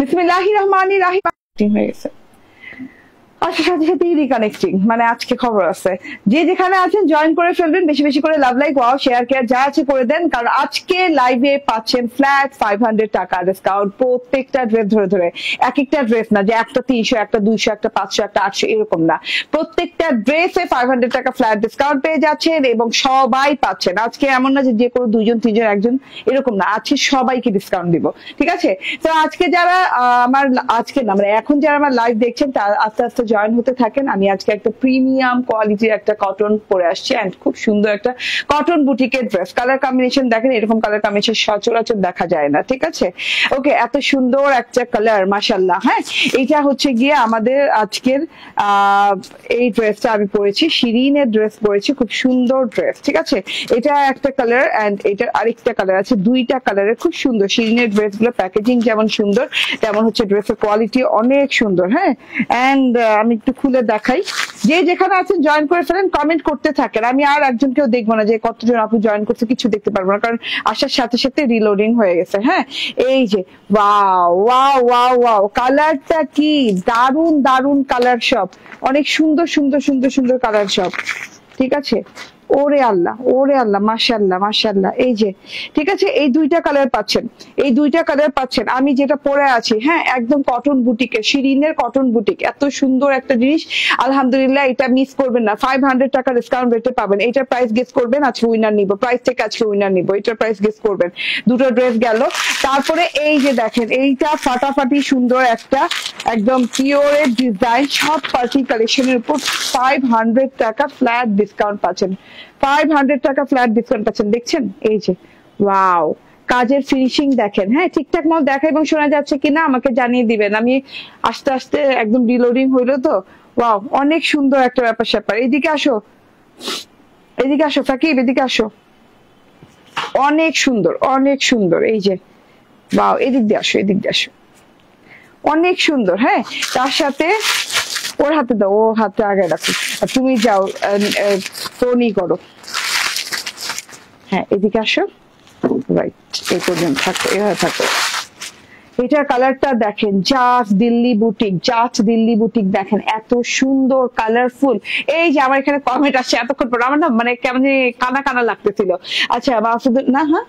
বিসমিল্লাহির রহমানির রহিম হয়ে গেছে। আচ্ছা, সাথে সাথে রিকানেক্টিং মানে আজকে খবর আছে। যে যেখানে আছেন জয়েন করে ফেলবেন, বেশি বেশি করে লাভ, লাইক, ওয়াও, শেয়ার কেয়ার যা আছে করে দেন, কারণ আজকে লাইভে পাচ্ছেন ফ্ল্যাট 500 টাকা ডিসকাউন্ট প্রত্যেকটা ড্রেস ধরে ধরে। এক একটা ড্রেস না যে একটা 300, একটা 200, একটা 500, একটা 800 এরকম না, প্রত্যেকটা ড্রেসে 500 টাকা ফ্ল্যাট ডিসকাউন্ট পেয়ে যাচ্ছেন এবং সবাই পাচ্ছেন। আজকে এমন না যে কোনো 2 জন 3 জন একজন এরকম না, আজকে সবাইকে ডিসকাউন্ট দিব, ঠিক আছে? তো আজকে যারা আমার আজকে না মানে এখন যারা আমার লাইভ দেখছেন তারা আস্তে আস্তে জয়েন হতে থাকেন। আমি আজকে একটা প্রিমিয়াম কোয়ালিটির একটা কটন পরে আসছি এন্ড খুব সুন্দর একটা কটন বুটিকের ড্রেস। কালার কম্বিনেশন দেখেন, এরকম কালার কম্বিনেশন সচরাচর দেখা যায় না, ঠিক আছে? ওকে, এত সুন্দর একটা কালার, মাশাআল্লাহ। হ্যাঁ, এটা হচ্ছে গিয়ে আমাদের আজকের এই ড্রেসটা আমি পরেছি, শিরিনের ড্রেস পরেছি, খুব সুন্দর ড্রেস, ঠিক আছে? এটা একটা কালার এন্ড এটার আরেকটা কালার আছে, দুইটা কালারের খুব সুন্দর। শিরিনের ড্রেস গুলো প্যাকেজিং যেমন সুন্দর তেমন হচ্ছে ড্রেসের কোয়ালিটি অনেক সুন্দর। হ্যাঁ, এন্ড আমি একটু খুলে দেখাই। যে যেখানে আছেন জয়েন করে ফেলেন, কমেন্ট করতে থাকেন। আমি আর একজনকেও দেখবো না যে কতজন আপু জয়েন করছে, কিছু দেখতে পারবো না, কারণ আসার সাথে সাথে রিলোডিং হয়ে গেছে। হ্যাঁ, এই যে ওয়াও ওয়াও ওয়াও ওয়াও, কালারটা কি দারুন দারুন কালার, সব অনেক সুন্দর সুন্দর সুন্দর সুন্দর কালার সব, ঠিক আছে? ওরে আল্লাহ, ওরে আল্লাহ, মাশাআল্লাহ মাশাআল্লাহ। এই যে, ঠিক আছে, এই দুইটা কালার পাচ্ছেন, এই দুইটা কালার পাচ্ছেন। আমি যেটা পরে আছি, হ্যাঁ, একদম কটন বুটিকে, শিরিনের কটন বুটিক, এত সুন্দর একটা জিনিস, আলহামদুলিল্লাহ। এটা মিস করবেন না, 500 টাকা ডিসকাউন্ট রেটে পাবেন। এটার প্রাইস গেস করবেন, আজকে উইনার নিব, প্রাইস থেকে আজকে উইনার নিব, এটার প্রাইস গেস করবেন। দুটো ড্রেস গেল। তারপরে এই যে দেখেন, এইটা ফাটাফাটি সুন্দর একটা একদম পিওরের ডিজাইন, সব পার্টি কালেকশনের উপর 500 টাকা ফ্ল্যাট ডিসকাউন্ট পাচ্ছেন, 500 টাকা ফ্ল্যাট ডিসকাউন্ট পাচ্ছেন। দেখছেন, এই যে ওয়াও, কাজের ফিনিশিং দেখেন। হ্যাঁ, ঠিকঠাক মতো দেখা এবং শোনা যাচ্ছে কিনা আমাকে জানিয়ে দিবেন। আমি আস্তে আস্তে একদম রিলোডিং হইলো তো। ওয়াও, অনেক সুন্দর একটা ব্যাপার স্যাপার। এদিকে আসো, এদিকে আসো সাকিব, এদিকে আসো। অনেক সুন্দর, অনেক সুন্দর। এই যে ওয়াও, এদিক দিয়ে আসো, এদিক দিয়ে আসো, অনেক সুন্দর। হ্যাঁ, তার সাথে ওর হাতে দাও, ও হাতে আগে রাখো, তুমি যাও ফোনই করো। হ্যাঁ, এদিকে আসো, রাইট, এই পর্যন্ত থাকো, এভাবে থাকো। এটার কালারটা দেখেন, just Delhi boutique, just Delhi boutique দেখেন, এত সুন্দর কালারফুল। এই যে আমার এখানে কমেন্ট আসছে এতক্ষণ পর, আমার না মানে কেমন কানা কানা লাগতেছিল। আচ্ছা না, হ্যাঁ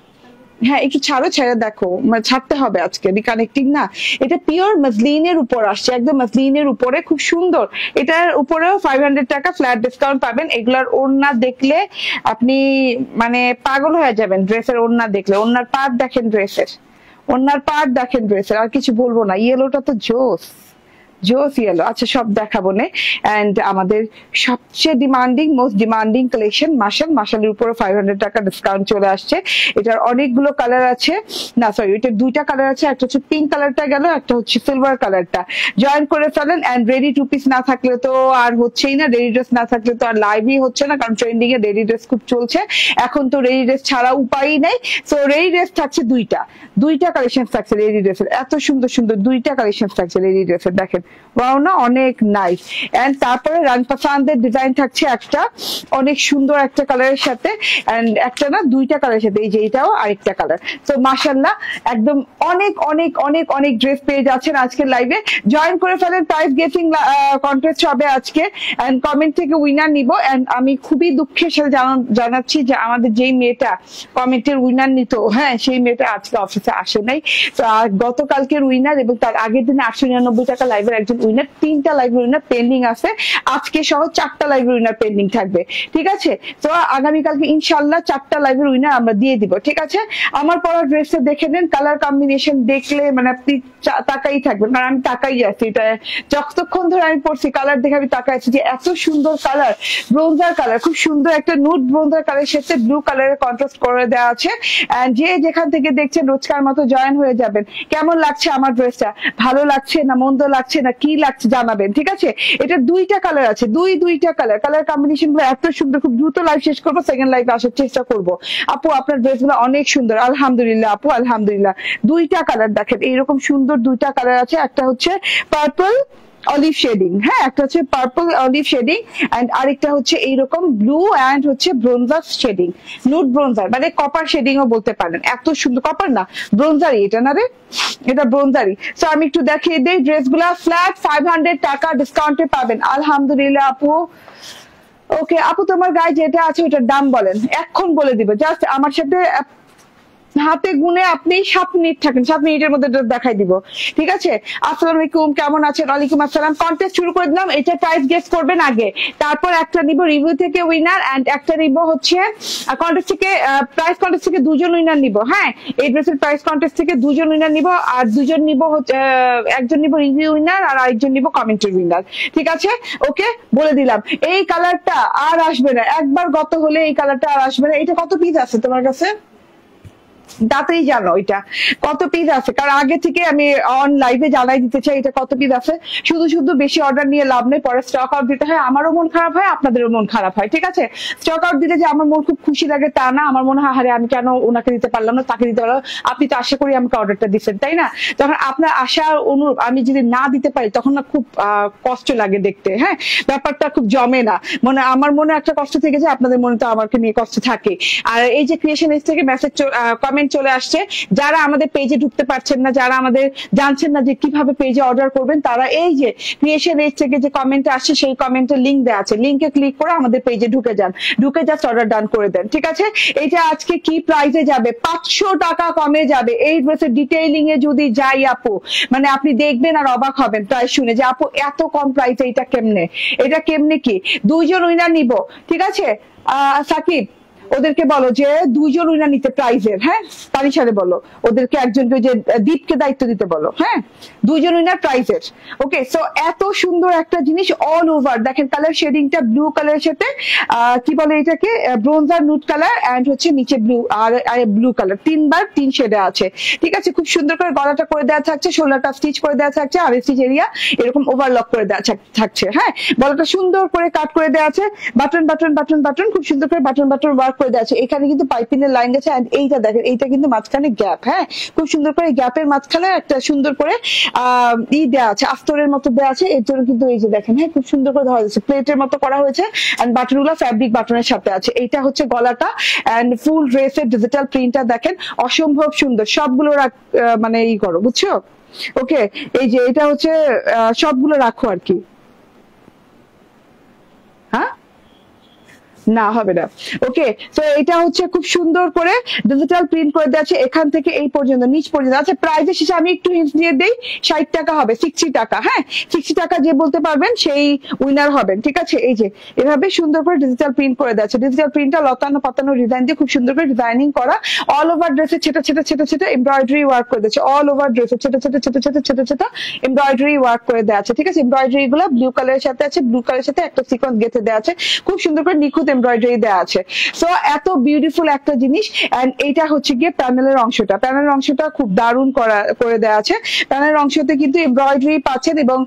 হ্যাঁ, একটু ছাড়ো, ছেড়ে দেখো, মানে ছাড়তে হবে আজকে, রিকানেক্টিং না। এটা পিওর মাসলিনের উপর আসছে, একদম মাসলিনের উপরে, খুব সুন্দর। এটার উপরেও 500 টাকা ফ্ল্যাট ডিসকাউন্ট পাবেন। এগুলার ওড়না দেখলে আপনি মানে পাগল হয়ে যাবেন, ড্রেসের ওড়না দেখলে। ওড়নার পাট দেখেন ড্রেসের, ওড়নার পাট দেখেন ড্রেসের, আর কিছু বলবো না। ইয়েলোটা তো জোস, জোস ইয়েলো। আচ্ছা, সব দেখাবো না। এন্ড আমাদের সবচেয়ে ডিমান্ডিং, মোস্ট ডিমান্ডিং কালেকশন মাশালের উপরে 500 টাকা ডিসকাউন্ট চলে আসছে। এটার অনেকগুলো কালার আছে, না সরি, এটার দুইটা কালার আছে, একটা হচ্ছে পিঙ্ক কালারটা গেল, একটা হচ্ছে সিলভার কালারটা। জয়েন করে ফেলেন। এন্ড রেডি টু পিস না থাকলে তো আর হচ্ছেই না, রেডি ড্রেস না থাকলে তো আর লাইভই হচ্ছে না, কারণ ট্রেন্ডিং এ রেডি ড্রেস খুব চলছে এখন, তো রেডি ড্রেস ছাড়া উপায়ই নেই। তো রেডি ড্রেস থাকছে দুইটা কালেকশন থাকছে রেডি ড্রেসের, এত সুন্দর সুন্দর দুইটা কালেকশন থাকছে রেডি ড্রেসের, দেখেন ওয়াও না, অনেক নাইস। এন্ড তারপরে রং পাসান্দের ডিজাইন থাকছে একটা অনেক সুন্দর একটা কালারের সাথে, এন্ড একটা না দুইটা কালারের সাথে, এই যে এটাও আরেকটা কালার। তো মাশাআল্লাহ, একদম অনেক অনেক অনেক অনেক ড্রেস পেয়ে যাচ্ছেন আজকের লাইভে। জয়েন করে ফেলেন, প্রাইস গেটিং কন্টেস্ট হবে আজকে, এন্ড কমেন্ট থেকে উইনার নিব। এন্ড আমি খুবই দুঃখের সাথে জানাচ্ছি যে আমাদের যেই মেয়েটা কমেন্টের উইনার নিত, হ্যাঁ, সেই মেয়েটা আজকে অফিসে আসে নাই। তো গতকালকের উইনার এবং তার আগের দিনে 899 টাকা লাইভের একজন উইনার, 3টা লাইভ উইনার পেন্ডিং আছে, আজকে সহ 4টা লাইভ উইনার পেন্ডিং থাকবে, ঠিক আছে? তো আগামীকালকে ইনশাল্লাহ 4টা লাইভের উইনার আমরা দিয়ে দিব, ঠিক আছে? আমার পরা ড্রেসটা দেখে নেন, কালার কম্বিনেশন দেখলে মানে আপনি তাকাই থাকবেন, কারণ আমি তাকাই আছি, এটা যতক্ষণ ধরে আমি পড়ছি কালার দেখে আমি তাকাই আছি যে এত সুন্দর কালার, ব্রোঞ্জার কালার, খুব সুন্দর একটা নুড ব্রোঞ্জার কালারের সাথে ব্লু কালারের কন্ট্রাস্ট করে দেওয়া আছে। এন্ড যে যেখান থেকে দেখছেন রোজকার মতো জয়েন হয়ে যাবেন। কেমন লাগছে আমার ড্রেসটা, ভালো লাগছে না মন্দ লাগছে না কি লাগছে জানাবেন, ঠিক আছে? এটা দুইটা কালার আছে, দুইটা কালার কম্বিনেশন গুলো এত সুন্দর। খুব দ্রুত লাইভ শেষ করবো, সেকেন্ড লাইভে আসার চেষ্টা করবো। আপু আপনার ড্রেস গুলো অনেক সুন্দর, আলহামদুলিল্লাহ আপু, আলহামদুলিল্লাহ। দুইটা কালার দেখেন, এইরকম সুন্দর দুইটা কালার আছে, একটা হচ্ছে পার্পল অলিভ শেডিং, হ্যাঁ, একটা হচ্ছে পার্পল অলিভ শেডিং, এন্ড আরেকটা হচ্ছে এইরকম ব্লু এন্ড হচ্ছে ব্রোঞ্জার শেডিং, নুড ব্রোঞ্জার মানে কপার শেডিং ও বলতে পারেন। এত সুন্দর, কপার না ব্রোঞ্জারই এটা না রে, এটা ব্রোঞ্জারি। সো আমি একটু দেখিয়ে দিই, ড্রেসগুলা ফ্ল্যাট 500 টাকা ডিসকাউন্টে পাবেন। আলহামদুলিল্লাহ আপু। ওকে আপু, তোমার গায়ে যেটা আছে ওটার দাম বলেন, এখন বলে দিবে। জাস্ট আমার সাথে হাতে গুনে আপনি 7 মিনিট থাকেন, 7 মিনিটের মধ্যে দেখাই দিব, ঠিক আছে? আসসালামু আলাইকুম, কেমন আছেন? ওয়ালাইকুম আসসালাম। কন্টেস্ট শুরু করে দিলাম। এটা প্রাইস গেস করবেন আগে, তারপর একটা নিব রিভিউ থেকে উইনার, এন্ড একটা নিব হচ্ছে কন্টেস্ট থেকে প্রাইস কন্টেস্ট থেকে 2জন উইনার নিব। হ্যাঁ, এই ড্রেসের প্রাইস কন্টেস্ট থেকে 2জন উইনার নিব, আর 2জন নিব হচ্ছে একজন নিব রিভিউ উইনার আর আরেকজন নিব কমেন্টের উইনার, ঠিক আছে? ওকে, বলে দিলাম। এই কালারটা আর আসবে না, একবার গত হলে এই কালারটা আর আসবে না। এটা কত পিস আছে তোমার কাছে? তাতেই জানো এটা কত পিস আছে, কারণ আগে থেকে আমি অন লাইভে জানাই দিতে চাই এটা কত পিস আছে। শুধু শুধু বেশি অর্ডার নিয়ে লাভ নেই, পরে স্টক আউট দিতে হয়, আমারও মন খারাপ হয়, আপনাদেরও মন খারাপ হয়, ঠিক আছে? স্টক আউট দিতে যে আমার মন খুব খুশি লাগে তা না, আমার মনে হয় আরে আমি কেন ওনাকে দিতে পারলাম না, তাকে দিতে পারলাম। আপনি তো আশা করি আমাকে অর্ডারটা দিচ্ছেন, তাই না? যখন আপনার আশা অনুরূপ আমি যদি না দিতে পারি তখন না খুব কষ্ট লাগে দেখতে। হ্যাঁ, ব্যাপারটা খুব জমে না, মানে আমার মনে একটা কষ্ট থেকে যায়, আপনাদের মনে তো আমাকে নিয়ে কষ্ট থাকে। আর এই যে ক্রিয়েশন এজ থেকে মেসেজ কমেন্ট চলে আসছে, যারা আমাদের পেজে ঢুকতে পারছেন না, যারা আমাদের জানছেন না যে কিভাবে পেজে অর্ডার করবেন, তারা এই যে ক্রিয়েশন এজ থেকে যে কমেন্ট আসছে সেই কমেন্টে লিংক দেওয়া আছে, লিংকে ক্লিক করে আমাদের পেজে ঢুকে যান, ঢুকে জাস্ট অর্ডার ডান করে দেন, ঠিক আছে? এটা আজকে কি প্রাইসে যাবে? 500 টাকা কমে যাবে। এই ড্রেসের ডিটেইলিং এ যদি যাই আপু, মানে আপনি দেখবেন আর অবাক হবেন প্রাইস শুনে, যে আপু এত কম প্রাইসে এটা কেমনে, এটা কেমনে কি? 2জন উইনার নিব, ঠিক আছে? সাকিব ওদেরকে বলো যে 2জন উইনার নিতে প্রাইজের। হ্যাঁ, তারিশারে বলো ওদেরকে, একজনকে যে দীপকে দায়িত্ব দিতে বলো। হ্যাঁ, 2জন উইনার প্রাইজের। ওকে, সো এত সুন্দর একটা জিনিস অল ওভার দেখেন, কালার শেডিংটা ব্লু কালারের সাথে কি বলে এটাকে, ব্রোঞ্জার নুট কালার, এন্ড হচ্ছে নিচে ব্লু আর ব্লু কালার, 3x3 শেডে আছে, ঠিক আছে? খুব সুন্দর করে গলাটা করে দেওয়া থাকছে, শোল্ডারটা স্টিচ করে দেওয়া থাকছে, আর স্টিচ এরিয়া এরকম ওভারলক করে দেওয়া থাকছে। হ্যাঁ, গলাটা সুন্দর করে কাট করে দেওয়া আছে, বাটন বাটন বাটন বাটন, খুব সুন্দর করে বাটন বাটন ওয়ার্ক করে দেওয়া আছে। এখানে কিন্তু পাইপিনের লাইন গেছে, এন্ড এইটা দেখেন, এইটা কিন্তু মাঝখানে গ্যাপ। হ্যাঁ, খুব সুন্দর করে গ্যাপের মাঝখানে একটা সুন্দর করে দেওয়া আছে, আস্তরের মতো দেওয়া আছে, এর জন্য কিন্তু এই যে দেখেন, হ্যাঁ খুব সুন্দর করে ধরা যাচ্ছে, প্লেটের মতো করা হয়েছে, এন্ড বাটনগুলো ফ্যাব্রিক বাটনের সাথে আছে। এইটা হচ্ছে গলাটা, এন্ড ফুল ড্রেসের ডিজিটাল প্রিন্টটা দেখেন, অসম্ভব সুন্দর। সবগুলো মানে ই করো, বুঝছো? ওকে, এই যে এটা হচ্ছে সবগুলো রাখো আর কি। হ্যাঁ, না হবে না। ওকে, তো এটা হচ্ছে খুব সুন্দর করে ডিজিটাল প্রিন্ট করে দেওয়া আছে, এখান থেকে এই পর্যন্ত নিচ পর্যন্ত। আচ্ছা, প্রাইসের শেষে আমি একটু হিন্ট দিয়ে দেই, 60 টাকা হবে, 60 টাকা। হ্যাঁ, 60 টাকা যে বলতে পারবেন সেই উইনার হবেন, ঠিক আছে? এই যে এভাবে সুন্দর করে ডিজিটাল প্রিন্ট করে দেওয়া আছে, ডিজিটাল প্রিন্টটা লতানো পাতানো ডিজাইন দিয়ে খুব সুন্দর করে ডিজাইনিং করা, অল ওভার ড্রেসে ছেটা ছেটা ছেটা ছেটা এমব্রয়ডারি ওয়ার্ক করে দিয়েছে, অল ওভার ড্রেসে ছেটা ছেটা ছেটা ছেটা ছেটা ছেটা এমব্রয়ডারি ওয়ার্ক করে দেওয়া আছে, ঠিক আছে? এমব্রয়ডারি গুলো ব্লু কালারের সাথে আছে, ব্লু কালারের সাথে একটা সিকোয়েন্স গেঁথে দেওয়া আছে, খুব সুন্দর করে নিখুঁত এমব্রয়ডারি দেওয়া আছে। সো এত বিউটিফুল একটা জিনিস। এন্ড এইটা হচ্ছে গিয়ে প্যানেলের অংশটা, প্যানেলের অংশটা খুব দারুণ করে দেওয়া আছে। প্যানেলের অংশতে কিন্তু এমব্রয়ডারি পাচ্ছেন, এবং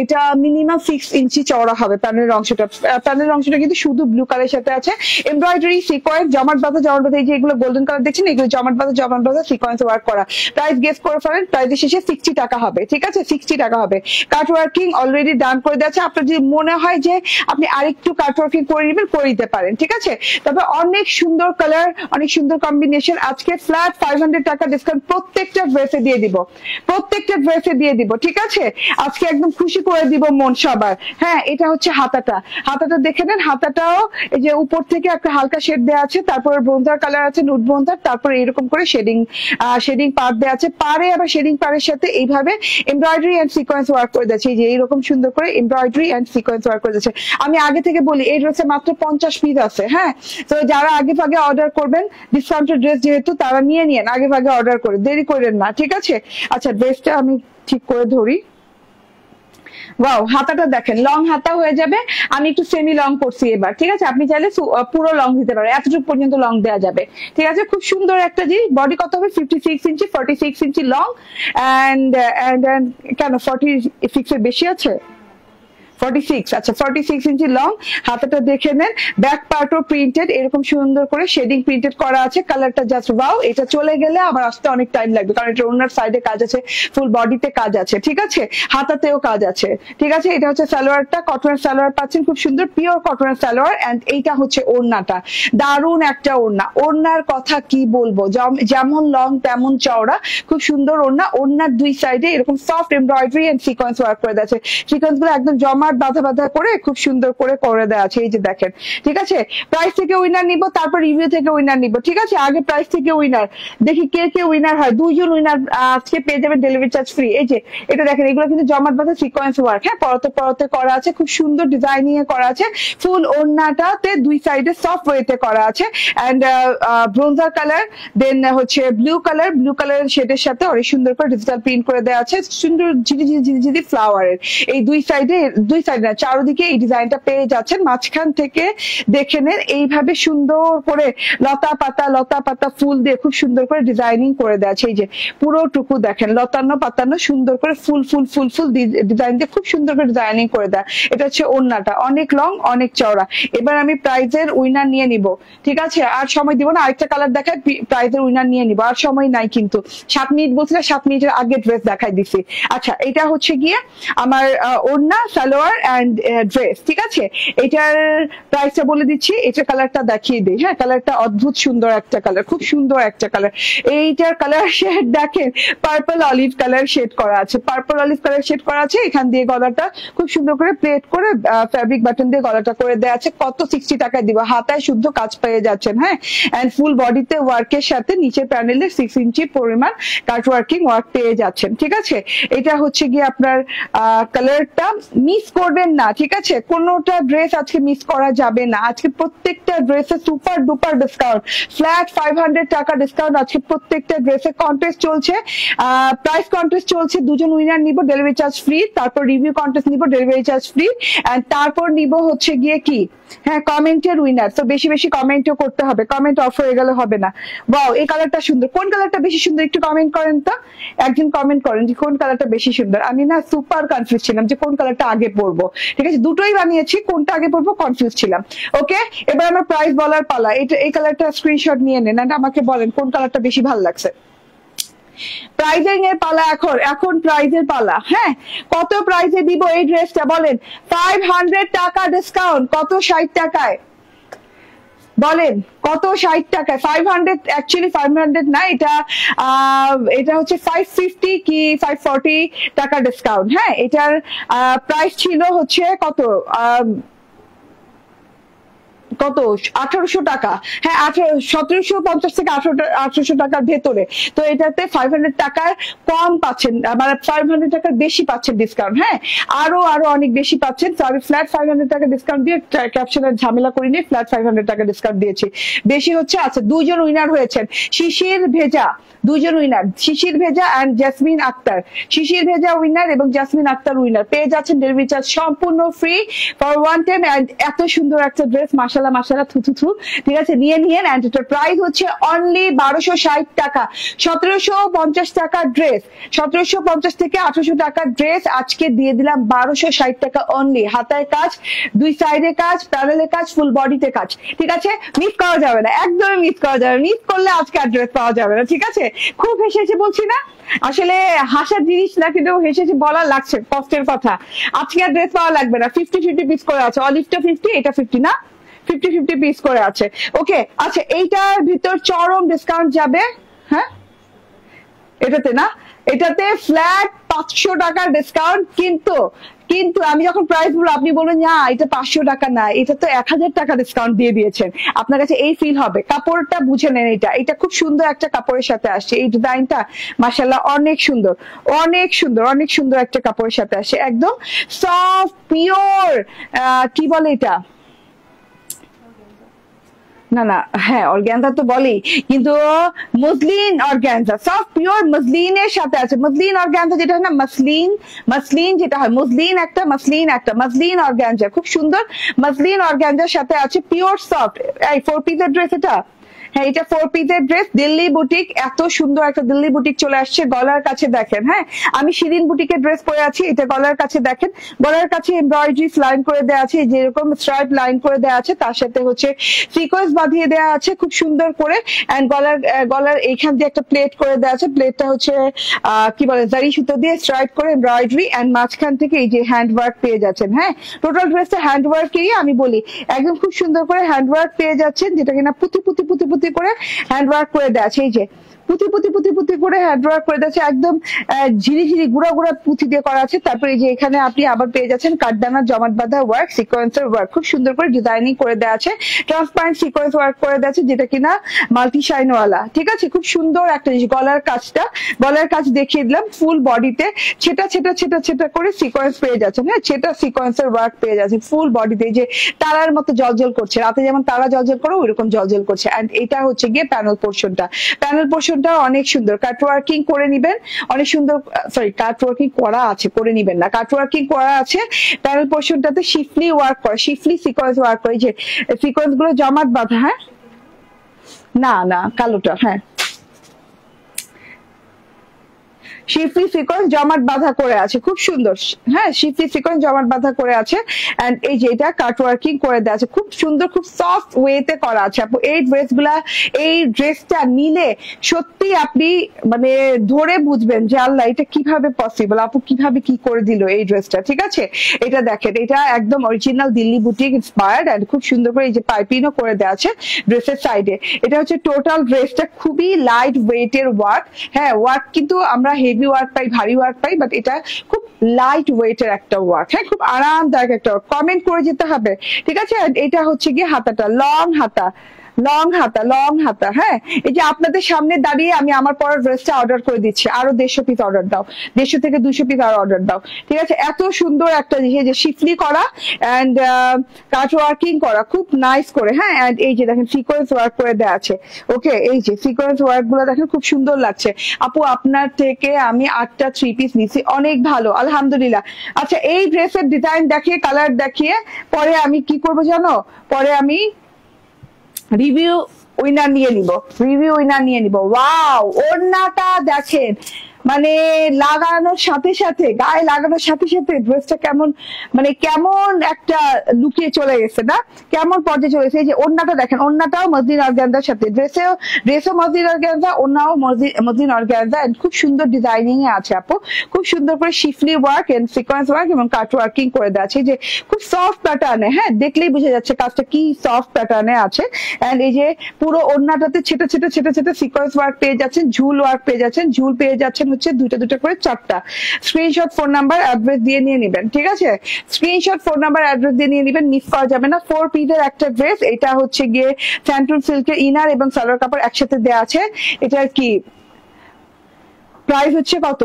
এটা মিনিমাম 6 ইঞ্চি চওড়া হবে প্যানেলের অংশটা। প্যানেলের অংশটা কিন্তু শুধু ব্লু কালারের সাথে আছে, এমব্রয়ডারি সিকোয়েন্স, জমাট বাঁধা এই যে এগুলো গোল্ডেন কালার দেখছেন, এগুলো জমাট বাঁধা সিকোয়েন্স ওয়ার্ক করা। প্রাইস গেস করে ফেলেন, প্রাইসের শেষে 60 টাকা হবে, ঠিক আছে? 60 টাকা হবে। কাট ওয়ার্কিং অলরেডি ডান করে দেওয়া আছে, আপনার যদি মনে হয় যে আপনি আরেকটু কাট ওয়ার্কিং করে নেবেন, করে দিতে পারেন, ঠিক আছে? তবে অনেক সুন্দর কালার, অনেক সুন্দর কম্বিনেশন। আজকে ফ্ল্যাট 500 টাকা ডিসকাউন্ট প্রত্যেকটা ড্রেসে দিয়ে দিব, প্রত্যেকটা ড্রেসে দিয়ে দিব, ঠিক আছে? আজকে একদম খুশি করে দিব মন সবার। হ্যাঁ, এটা হচ্ছে হাতাটা, হাতাটা দেখে নেন, হাতাটাও এই যে উপর থেকে একটা হালকা শেড দেওয়া আছে, তারপরে ব্রোঞ্জার কালার আছে, নুট ব্রোঞ্জার, তারপরে এরকম করে শেডিং পার্ট দেওয়া আছে, পারে আবার শেডিং পারের সাথে এইভাবে এমব্রয়ডারি এন্ড সিকোয়েন্স ওয়ার্ক করে দিয়েছে, এই যে এইরকম সুন্দর করে এমব্রয়ডারি এন্ড সিকোয়েন্স ওয়ার্ক করে দিয়েছে। আমি আগে থেকে বলি এই ড্রেসে মাত্র 50 পিস আছে। হ্যাঁ, তো যারা আগে ভাগে অর্ডার করবেন, ডিসকাউন্টেড ড্রেস যেহেতু, তারা নিয়ে নিন, আগে ভাগে অর্ডার করে, দেরি করেন না, ঠিক আছে? আচ্ছা, ড্রেসটা আমি ঠিক করে ধরি। ওয়াও, হাতাটা দেখেন, লং হাতা হয়ে যাবে। আমি একটু সেমি লং করছি এবার, ঠিক আছে? আপনি চাইলে পুরো লং দিতে পারেন, এতটুকু পর্যন্ত লং দেওয়া যাবে, ঠিক আছে? খুব সুন্দর একটা জিনিস। বডি কত হবে? 56 ইঞ্চি, 46 ইঞ্চি লং, এন্ড কেন 46 এর বেশি আছে? 46, আচ্ছা 46 ইঞ্চি লং। হাতাটা দেখে নেন, ব্যাক পার্টও প্রিন্টেড, এরকম সুন্দর করে শেডিং প্রিন্টেড করা আছে। কালারটা জাস্ট ওয়াও। এটা চলে গেলে আমার আসতে অনেক টাইম লাগবে, কারণ এটা ওনার সাইডে কাজ আছে, ফুল বডিতে কাজ আছে, ঠিক আছে, হাতাতেও কাজ আছে, ঠিক আছে। এটা হচ্ছে সালোয়ারটা, কটনের সালোয়ার পাচ্ছেন, খুব সুন্দর পিওর কটনের সালোয়ার। এন্ড এইটা হচ্ছে ওড়নাটা, দারুণ একটা ওড়না। ওড়নার কথা কি বলবো, যেমন লং তেমন চওড়া, খুব সুন্দর ওড়না। ওড়নার দুই সাইডে এরকম soft embroidery and sequence work করে দেওয়া আছে। সিকোয়েন্স গুলো একদম জমাট বাঁধা বাঁধা করে খুব সুন্দর করে দেওয়া আছে, এই যে দেখেন, ঠিক আছে। প্রাইস থেকে উইনার নিব, তারপর রিভিউ থেকে উইনার নিব, ঠিক আছে। আগে প্রাইস থেকে উইনার দেখি কে কে উইনার হয়। দুইজন উইনার আজকে পেয়ে যাবেন ডেলিভারি চার্জ ফ্রি। এই যে এটা দেখেন, এগুলো কিন্তু জমাট বাঁধা সিকোয়েন্স ওয়ার্ক, হ্যাঁ, পরতে পরতে করা আছে, খুব সুন্দর ডিজাইনিং এ করা আছে। ফুল ওড়নাটাতে দুই সাইডে সফট ওয়েতে করা আছে। এন্ড ব্রোঞ্জার কালার, দেন হচ্ছে ব্লু কালারের শেডের সাথে অনেক সুন্দর করে ডিজিটাল প্রিন্ট করে দেওয়া আছে, সুন্দর ঝিরি ফ্লাওয়ারের। এই দুই সাইডে না, চারদিকে এই ডিজাইনটা পেয়ে যাচ্ছেন। মাঝখান থেকে দেখে নেন, এইভাবে সুন্দর করে লতা পাতা ফুল দিয়ে খুব সুন্দর করে ডিজাইনিং করে দেওয়া আছে। এই যে পুরোটুকু দেখেন, লতানো পাতানো সুন্দর করে ফুল ডিজাইন দিয়ে খুব সুন্দর করে ডিজাইনিং করে দেয়। এটা হচ্ছে ওড়নাটা, অনেক লং অনেক চওড়া। এবার আমি প্রাইজের উইনার নিয়ে নিব, ঠিক আছে, আর সময় দিব না। আরেকটা কালার দেখায়, প্রাইজের উইনার নিয়ে নিব, আর সময় নাই কিন্তু। 7 মিনিট বলছিল, 7 মিনিটের আগে ড্রেস দেখাই দিছি। আচ্ছা, এটা হচ্ছে গিয়ে আমার ওড়না, সালোয়ার এন্ড ড্রেস, ঠিক আছে। এটার প্রাইসটা বলে দিচ্ছি, এটার কালারটা দেখিয়ে দিই। হ্যাঁ, কালারটা অদ্ভুত সুন্দর একটা কালার, খুব সুন্দর একটা কালার। এইটার কালার শেড দেখেন, পার্পল অলিভ কালার শেড করা আছে, এখান দিয়ে গলাটা খুব সুন্দর করে প্লেট করে ফ্যাব্রিক বাটন দিয়ে গলাটা করে দেওয়া আছে। কত 60 টাকায় দিব, হাতায় শুদ্ধ কাজ পেয়ে যাচ্ছেন, হ্যাঁ। এন্ড ফুল বডিতে ওয়ার্কের সাথে নিচের প্যানেলে 6 ইঞ্চি পরিমাণ কাট ওয়ার্কিং ওয়ার্ক পেয়ে যাচ্ছেন, ঠিক আছে। এটা হচ্ছে গিয়ে আপনার কালারটা, মিস করবেন না, ঠিক আছে। কোনোটা ড্রেস আজকে মিস করা যাবে না। আজকে প্রত্যেকটা ড্রেসে সুপার ডুপার ডিসকাউন্ট, ফ্ল্যাট 500 টাকা ডিসকাউন্ট আজকে প্রত্যেকটা ড্রেসে। কন্টেস্ট চলছে, প্রাইস কন্টেস্ট চলছে, দুজন উইনার নিব, ডেলিভারি চার্জ ফ্রি। তারপর রিভিউ কন্টেস্ট নিব, ডেলিভারি চার্জ ফ্রি। এন্ড তারপর নিব হচ্ছে গিয়ে কি, হ্যাঁ, কমেন্টের উইনার। তো বেশি বেশি কমেন্টও করতে হবে, কমেন্ট অফ হয়ে গেলে হবে না। ওয়াও, এই কালারটা সুন্দর। কোন কালারটা বেশি সুন্দর একটু কমেন্ট করেন তো, একজন কমেন্ট করেন যে কোন কালারটা বেশি সুন্দর। আমি না সুপার কনফিউজ ছিলাম যে কোন কালারটা আগে পরবো, ঠিক আছে, দুটোই বানিয়েছি, কোনটা আগে পরবো কনফিউজ ছিলাম। ওকে, এবার আমার প্রাইস বলার পালা। এই কালারটা স্ক্রিনশট নিয়ে নেন, আমাকে বলেন কোন কালারটা বেশি ভালো লাগছে। প্রাইজিং এর পালা, এখন প্রাইজের পালা। হ্যাঁ, কত প্রাইজে দিব এই ড্রেসটা বলেন। 500 টাকা ডিসকাউন্ট, কত 60 টাকায় বলেন, কত 60 টাকায়। 500 অ্যাকচুয়ালি 500 না, এটা হচ্ছে 550 কি 540 টাকা ডিসকাউন্ট। হ্যাঁ, এটার প্রাইস ছিল হচ্ছে কত 1800 টাকা। হ্যাঁ, 1750 থেকে 1800 টাকার ভেতরে। তো এটাতে 500 টাকার কম পাচ্ছেন, মানে 500 টাকার বেশি পাচ্ছেন ডিসকাউন্ট। হ্যাঁ, আরো অনেক বেশি পাচ্ছেন। তো আমি ফ্ল্যাট 500 টাকা ডিসকাউন্ট দিয়ে ক্যাপশনের ঝামেলা করিনি, ফ্ল্যাট 500 টাকা ডিসকাউন্ট দিয়েছি। বেশি হচ্ছে। আচ্ছা, দুইজন উইনার হয়েছেন, শিশির ভেজা, দুইজন উইনার, শিশির ভেজা এন্ড জাসমিন আক্তার। শিশির ভেজা উইনার এবং জাসমিন আক্তার উইনার পেয়ে যাচ্ছেন ডেলিভারি চার্জ সম্পূর্ণ free for one time. And এত সুন্দর একটা ড্রেস, মাশাআল্লাহ থু, ঠিক আছে, নিয়ে নিয়েন। এন্ড এটার প্রাইস হচ্ছে অনলি 1260 টাকা। 1750 টাকার ড্রেস, 1750 থেকে 1800 টাকার ড্রেস আজকে দিয়ে দিলাম 1260 টাকা অনলি। হাতায় কাজ, দুই সাইডে কাজ, প্যানেলে কাজ, ফুল বডিতে কাজ, ঠিক আছে। মিস করা যাবে না, একদমই মিস করা যাবে না। মিস করলে আজকে আর ড্রেস পাওয়া যাবে না, ঠিক আছে। খুব হেসেছে বলছি না, আসলে হাসার জিনিস না, কিন্তু হেসেছে বলা লাগছে, কষ্টের কথা। আজকে আর ড্রেস পাওয়া লাগবে না, 50-50 পিস করে আছে। অলিভটা 50, এটা 50 না, 50-50 পিস করে আছে। ওকে, আচ্ছা, এইটার ভিতর চরম ডিসকাউন্ট যাবে। হ্যাঁ, এটাতে না, এটাতে ফ্ল্যাট 500 টাকার ডিসকাউন্ট। কিন্তু আমি যখন প্রাইস বলবো আপনি বলবেন না এটা 500 টাকা না, এটা তো 1000 টাকা ডিসকাউন্ট দিয়ে দিয়েছেন। আপনার কাছে এই ফিল হবে। কাপড়টা বুঝে নেন, এটা খুব সুন্দর একটা কাপড়ের সাথে আসছে। এই ডিজাইনটা মাশাআল্লাহ অনেক সুন্দর একটা কাপড়ের সাথে আসছে, একদম সফট পিওর, কি বলে এটা, না, হ্যাঁ, অর্গানজা তো বলেই, কিন্তু মসলিন অর্গানজা, সফট পিওর মসলিনের সাথে আছে। মসলিন অর্গানজা যেটা হয় না, মসলিন যেটা হয়, মসলিন একটা মসলিন অর্গানজা, খুব সুন্দর মসলিন অর্গানজার সাথে আছে পিওর সফট। এই 4 পিসের ড্রেস এটা, হ্যাঁ এটা 4 পিসের ড্রেস, দিল্লি বুটিক, এত সুন্দর একটা দিল্লি বুটিক চলে আসছে। গলার কাছে দেখেন, হ্যাঁ আমি শিরিন বুটিকের ড্রেস পরে আছি, এটা গলার কাছে দেখেন, গলার কাছে এমব্রয়ডারি লাইন করে দেওয়া আছে, যেরকম স্ট্রাইপ লাইন করে দেওয়া আছে, তার সাথে হচ্ছে সিকোয়েন্স বাঁধিয়ে দেওয়া আছে খুব সুন্দর করে। এন্ড গলার এইখান দিয়ে একটা প্লেট করে দেওয়া আছে, প্লেটটা হচ্ছে কি বলে জারি সুতো দিয়ে স্ট্রাইপ করে এমব্রয়ডারি, এন্ড মাঝখান থেকে এই যে হ্যান্ড ওয়ার্ক পেয়ে যাচ্ছেন। হ্যাঁ টোটাল ড্রেসটা হ্যান্ড ওয়ার্কেরই, আমি বলি একদম খুব সুন্দর করে হ্যান্ড ওয়ার্ক পেয়ে যাচ্ছেন, যেটা কিনা পুঁতি পুঁতি পুঁতি পুঁতি করে হ্যান্ড ওয়ার্ক করে দেওয়া আছে। এই যে পুঁতি পুঁতি পুঁতি পুঁতি করে হ্যান্ড ওয়ার্ক করে দিয়েছে, একদম ঝিরি গুড়া গুড়া পুঁতি দিয়ে করা আছে। তারপরে এই যে এখানে আপনি আবার পেয়ে যাচ্ছেন কাঠদানা জমাট বাঁধা ওয়ার্ক, সিকোয়েন্সের ওয়ার্ক খুব সুন্দর করে ডিজাইনিং করে দেওয়া আছে, ট্রান্সপারেন্ট সিকোয়েন্স ওয়ার্ক করে দেওয়া আছে, যেটা কিনা মাল্টি শাইন ওয়ালা। ঠিক আছে, খুব সুন্দর একটা জিনিস। গলার কাজ দেখিয়ে দিলাম, ফুল বডিতে ছেটা ছেটা ছেটা ছেটা করে সিকোয়েন্স পেয়ে যাচ্ছেন। হ্যাঁ ছেটা সিকোয়েন্সের ওয়ার্ক পেয়ে যাচ্ছেন ফুল বডিতে, যে তারার মতো জলজল করছে, রাতে যেমন তারা জলজল করে ওইরকম জলজল করছে। এন্ড এটা হচ্ছে গিয়ে প্যানেল পোর্শনটা অনেক সুন্দর কাট ওয়ার্কিং করে নিবেন, অনেক সুন্দর, সরি কাট ওয়ার্কিং করা আছে, করে নিবেন না, কাট ওয়ার্কিং করা আছে। প্যানেল পোর্শনটাতে শিফলি ওয়ার্ক করে, শিফলি সিকোয়েন্স ওয়ার্ক করে, যে সিকোয়েন্স গুলো জমাট বাঁধা। হ্যাঁ না কালোটা, হ্যাঁ শিফলি সিকোয়েন্স জমাট বাঁধা করে আছে, খুব সুন্দর। হ্যাঁ শিফলি সিকোয়েন্স জমাট বাঁধা করে আছে, এন্ড এই যে এটা কাট ওয়ার্কিং করে দেওয়া আছে, খুব সুন্দর, খুব সফট ওয়েতে করা আছে। আপু এই ড্রেসটা নিলে সত্যি আপনি মানে ধরে বুঝবেন যে আল্লাহ এটা কিভাবে পসিবল, আপু কিভাবে কি করে দিল এই ড্রেসটা। ঠিক আছে, এটা দেখেন, এটা একদম original Delhi boutique inspired, and খুব সুন্দর করে এই যে পাইপিংও করে দেওয়া আছে ড্রেসের সাইডে। এটা হচ্ছে টোটাল ড্রেসটা খুবই লাইট ওয়েটের ওয়ার্ক। হ্যাঁ ওয়ার্ক কিন্তু আমরা হেভি ওয়ার্ক পাই, ভারী ওয়ার্ক পাই, বাট এটা খুব লাইট ওয়েটের একটা ওয়ার্ক। হ্যাঁ খুব আরামদায়ক একটা ওয়ার্ক, কমেন্ট করে যেতে হবে। ঠিক আছে, এটা হচ্ছে গিয়ে হাতাটা লং হাতা। হ্যাঁ এই যে আপনাদের সামনে দাঁড়িয়ে আমি আমার পরের ড্রেসটা অর্ডার করে দিচ্ছি, আরো 150 পিস অর্ডার দাও, 150 থেকে 200 পিস আরো অর্ডার দাও। ঠিক আছে, এত সুন্দর একটা জিনিস, যে শিফলি করা এন্ড কাট ওয়ার্কিং করা খুব নাইস করে। হ্যাঁ এন্ড এই যে দেখেন সিকোয়েন্স ওয়ার্ক করে দেওয়া আছে। ওকে, এই যে সিকোয়েন্স ওয়ার্ক গুলো দেখেন খুব সুন্দর লাগছে। আপু আপনার থেকে আমি 8টা 3 পিস নিছি, অনেক ভালো আলহামদুলিল্লাহ। আচ্ছা এই ড্রেসের ডিজাইন দেখিয়ে, কালার দেখিয়ে পরে আমি কি করবো জানো, পরে আমি রিভিউ উইনার নিয়ে নিব। ওয়াও, ওড়নাটা দেখেন, মানে লাগানোর সাথে সাথে, গায়ে লাগানোর সাথে সাথে ড্রেসটা কেমন, মানে কেমন একটা লুকিয়ে চলে গেছে না, কেমন পর্যায়ে চলে গেছে। এই যে ওড়নাটা দেখেন, ওড়নাটাও মসলিন অর্গানজার সাথে, ড্রেসও মসলিন অর্গানজা, ওড়নাও মসলিন অর্গানজা, খুব সুন্দর ডিজাইনিং এ আছে আপু, খুব সুন্দর করে শিফলি ওয়ার্ক এন্ড সিকোয়েন্স ওয়ার্ক এবং কাট ওয়ার্কিং করে দেওয়া আছে, যে খুব সফট প্যাটার্নে। হ্যাঁ দেখলেই বোঝা যাচ্ছে কাজটা কি সফট প্যাটার্নে আছে। এন্ড এই যে পুরো ওড়নাটাতে ছেটে ছেটে ছেটে ছেটে সিকোয়েন্স ওয়ার্ক পেয়ে যাচ্ছেন, ঝুল ওয়ার্ক পেয়ে যাচ্ছেন, ঝুল পেয়ে যাচ্ছেন হচ্ছে দুটা করে 4টা। স্ক্রিনশট, ফোন নাম্বার, অ্যাড্রেস দিয়ে নিয়ে নেবেন। ঠিক আছে, স্ক্রিনশট, ফোন নাম্বার, অ্যাড্রেস দিয়ে নিয়ে নেবেন, মিস করা যাবে না। 4 পিসের একটা ড্রেস, এটা হচ্ছে গিয়ে ফ্যান্টুম সিল্কের ইনার এবং সালোয়ার কাপড় একসাথে দেওয়া আছে। এটার কি প্রাইস হচ্ছে কত,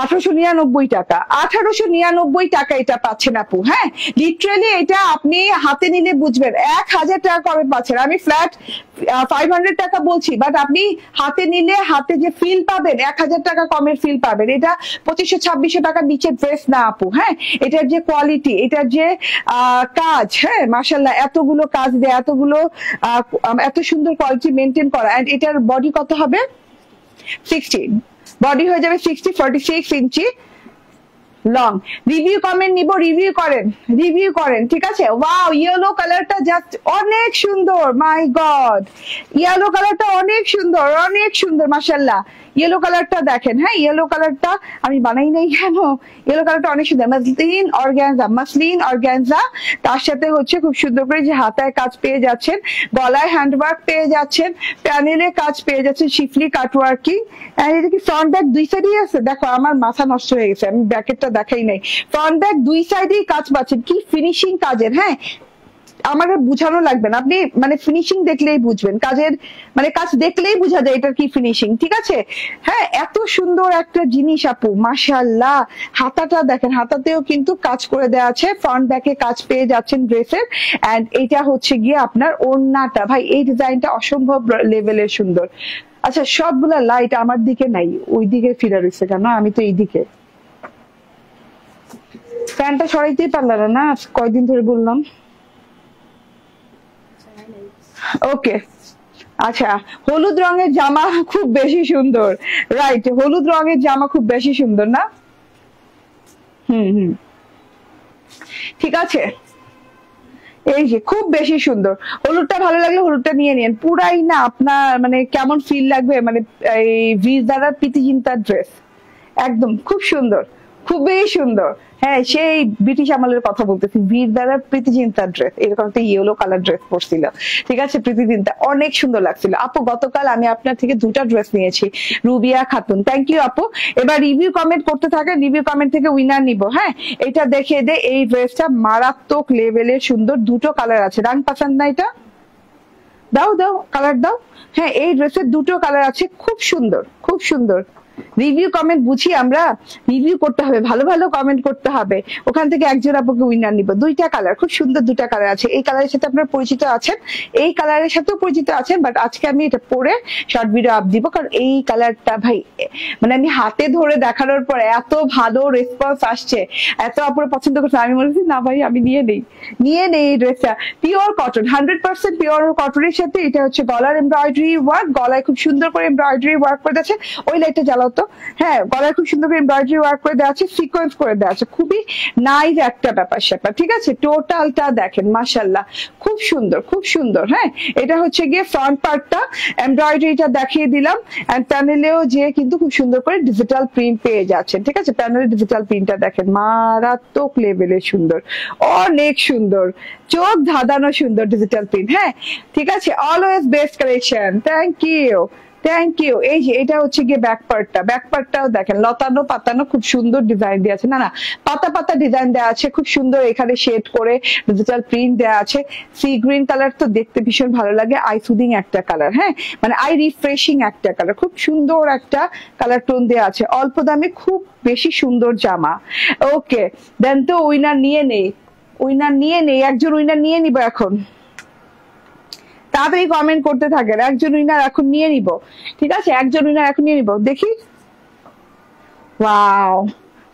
1899 টাকা। 1899 টাকা এটা পাচ্ছেন আপু। হ্যাঁ লিটারালি এটা আপনি হাতে নিলে বুঝবেন 1000 টাকা কমে পাচ্ছেন। আমি ফ্ল্যাট 500 টাকা বলছি, বাট আপনি হাতে নিলে হাতে যে ফিল পাবেন 1000 টাকা কমের ফিল পাবেন। এটা 2500-2600 টাকার নিচে ড্রেস না আপু। হ্যাঁ এটার যে কোয়ালিটি, এটার যে কাজ, হ্যাঁ মাশাআল্লাহ এতগুলো কাজ দেয়, এত সুন্দর কোয়ালিটি মেনটেন করা। এন্ড এটার বডি কত হবে, 16, বডি হয়ে যাবে 60, 46 ইঞ্চি লং। রিভিউ কমেন্ট নিব, রিভিউ করেন। ঠিক আছে, ওয়াও ইয়েলো কালারটা জাস্ট অনেক সুন্দর, মাই গড ইয়েলো কালারটা অনেক সুন্দর মাশাআল্লাহ। ইয়েলো কালারটা দেখেন, হ্যাঁ ইয়েলো কালারটা আমি বানাই নাই কেন, ইয়েলো কালারটা অনেক সুন্দর। মাসলিন অর্গানজা, তার সাথে হচ্ছে খুব সুন্দর করে যে হাতায় কাজ পেয়ে যাচ্ছেন, গলায় হ্যান্ডওয়ার্ক পেয়ে যাচ্ছেন, প্যানেলে কাজ পেয়ে যাচ্ছেন, শিফলি কাট ওয়ার্কিং। এটা কি ফ্রন্ট ব্যাক দুই সাইডেই আছে, দেখো আমার মাথা নষ্ট হয়ে গেছে, আমি ব্যাকেটটা দেখাই নাই। ফ্রন্ট ব্যাক দুই সাইডেই কাজ পাচ্ছেন, কি ফিনিশিং কাজের। হ্যাঁ আমাকে বুঝানো লাগবে না, আপনি মানে ফিনিশিং দেখলেই বুঝবেন, কাজ দেখলেই বোঝা যায় এটার কি ফিনিশিং। ঠিক আছে, হ্যাঁ এত সুন্দর একটা জিনিস আপু মাশাআল্লাহ। হাতাটা দেখেন, হাতাতেও কিন্তু কাজ করে দেওয়া আছে, ফ্রন্ট ব্যাকে কাজ পেয়ে যাচ্ছেন ড্রেসের। এন্ড এটা হচ্ছে গিয়ে আপনার ওড়নাটা, ভাই এই ডিজাইনটা অসম্ভব লেভেলের সুন্দর। আচ্ছা সবগুলা লাইট আমার দিকে নাই, ওই দিকে ফিরে রয়েছে কেন, আমি তো এই দিকে। ফ্যানটা সরাইতেই পারলাম না, কয়দিন ধরে বললাম। ওকে আচ্ছা, হলুদ রঙের জামা খুব বেশি সুন্দর, রাইট, হলুদ রঙের জামা খুব বেশি সুন্দর না? হুম, ঠিক আছে। এই যে খুব বেশি সুন্দর, হলুদটা ভালো লাগলে হলুদটা নিয়ে নিন। পুরাই না আপনার মানে কেমন ফিল লাগবে, মানে এই ভিজ দ্বারা প্রীতি জিন্তার ড্রেস, একদম খুব সুন্দর, খুবই সুন্দর। হ্যাঁ, সেই ব্রিটিশ আমলের কথা বলতেছি, বীর দ্বারা প্রীতি জিন্তার ড্রেস, এরকম একটা ইয়েলো কালার ড্রেস পরছিল, ঠিক আছে, প্রীতি জিন্তা অনেক সুন্দর লাগছিল। আপু গতকাল আমি আপনার থেকে 2টা ড্রেস নিয়েছি, রুবিয়া খাতুন, থ্যাংক ইউ আপু। এবার রিভিউ কমেন্ট করতে থাকেন, রিভিউ কমেন্ট থেকে উইনার নিব। হ্যাঁ, এটা দেখে দে, এই ড্রেসটা মারাত্মক লেভেলের সুন্দর, 2টো কালার আছে। রাং পছন্দ না এটা? দাও দাও, কালার দাও। হ্যাঁ, এই ড্রেসের 2টো কালার আছে, খুব সুন্দর, খুব সুন্দর। রিভিউ কমেন্ট বুঝি আমরা, রিভিউ করতে হবে, ভালো ভালো কমেন্ট করতে হবে, ওখান থেকে একজন আপুকে উইনার নিব। 2টা কালার, খুব সুন্দর 2টা কালার আছে। এই কালারের সাথে আপনার পরিচিত আছেন, এই কালারের সাথেও পরিচিত আছেন, বাট আজকে আমি এটা পরে শর্ট ভিডিও আপ দিব, কারণ এই কালারটা ভাই মানে আমি হাতে ধরে দেখানোর পর এত ভালো রেসপন্স আসছে, এত আপুরা পছন্দ করছে, আমি বলেছি না ভাই আমি নিয়ে নেই এই ড্রেসটা। পিওর কটন, 100% পিওর কটনের সাথে এটা হচ্ছে গলার এমব্রয়ডারি ওয়ার্ক, গলায় খুব সুন্দর করে এমব্রয়ডারি ওয়ার্ক করে দিয়েছে। ওই লাইটটা জ্বালাও তো। হ্যাঁ, গলায় খুব সুন্দর করে এমব্রয়ডারি ওয়ার্ক করে দেওয়া আছে, সিকোয়েন্স করে দেওয়া আছে, খুবই নাইস একটা ব্যাপার স্যাপার, ঠিক আছে। টোটালটা দেখেন, মাশাআল্লাহ খুব সুন্দর, খুব সুন্দর। হ্যাঁ, এটা হচ্ছে গিয়ে ফ্রন্ট পার্টটা, এমব্রয়ডারিটা দেখিয়ে দিলাম, এন্ড প্যানেলেও যে কিন্তু খুব সুন্দর করে ডিজিটাল প্রিন্ট পেয়ে যাচ্ছেন, ঠিক আছে। প্যানেলের ডিজিটাল প্রিন্টটা দেখেন, মারাত্মক লেভেলের সুন্দর, অনেক সুন্দর, চোখ ধাঁধানো সুন্দর ডিজিটাল প্রিন্ট। হ্যাঁ, ঠিক আছে, always best collection, thank you, thank you. এই যে এটা হচ্ছে গিয়ে ব্যাক পার্টটাও দেখেন, লতানো পাতানো খুব সুন্দর ডিজাইন দেওয়া আছে, না না পাতা পাতা ডিজাইন দেওয়া আছে, খুব সুন্দর এখানে শেড করে ডিজিটাল প্রিন্ট দেওয়া আছে। সি গ্রিন কালার তো দেখতে ভীষণ ভালো লাগে, আই সুদিং একটা কালার, হ্যাঁ মানে আই রিফ্রেশিং একটা কালার, খুব সুন্দর একটা কালার টোন দেওয়া আছে, অল্প দামে খুব বেশি সুন্দর জামা। ওকে, দেন তো উইনার নিয়ে নেই, একজন উইনার নিয়ে নিব এখন, তাড়াতাড়ি কমেন্ট করতে থাকেন, একজন উইনার এখন নিয়ে নিব, ঠিক আছে, একজন উইনার এখন নিয়ে নিব। দেখি, ওয়াও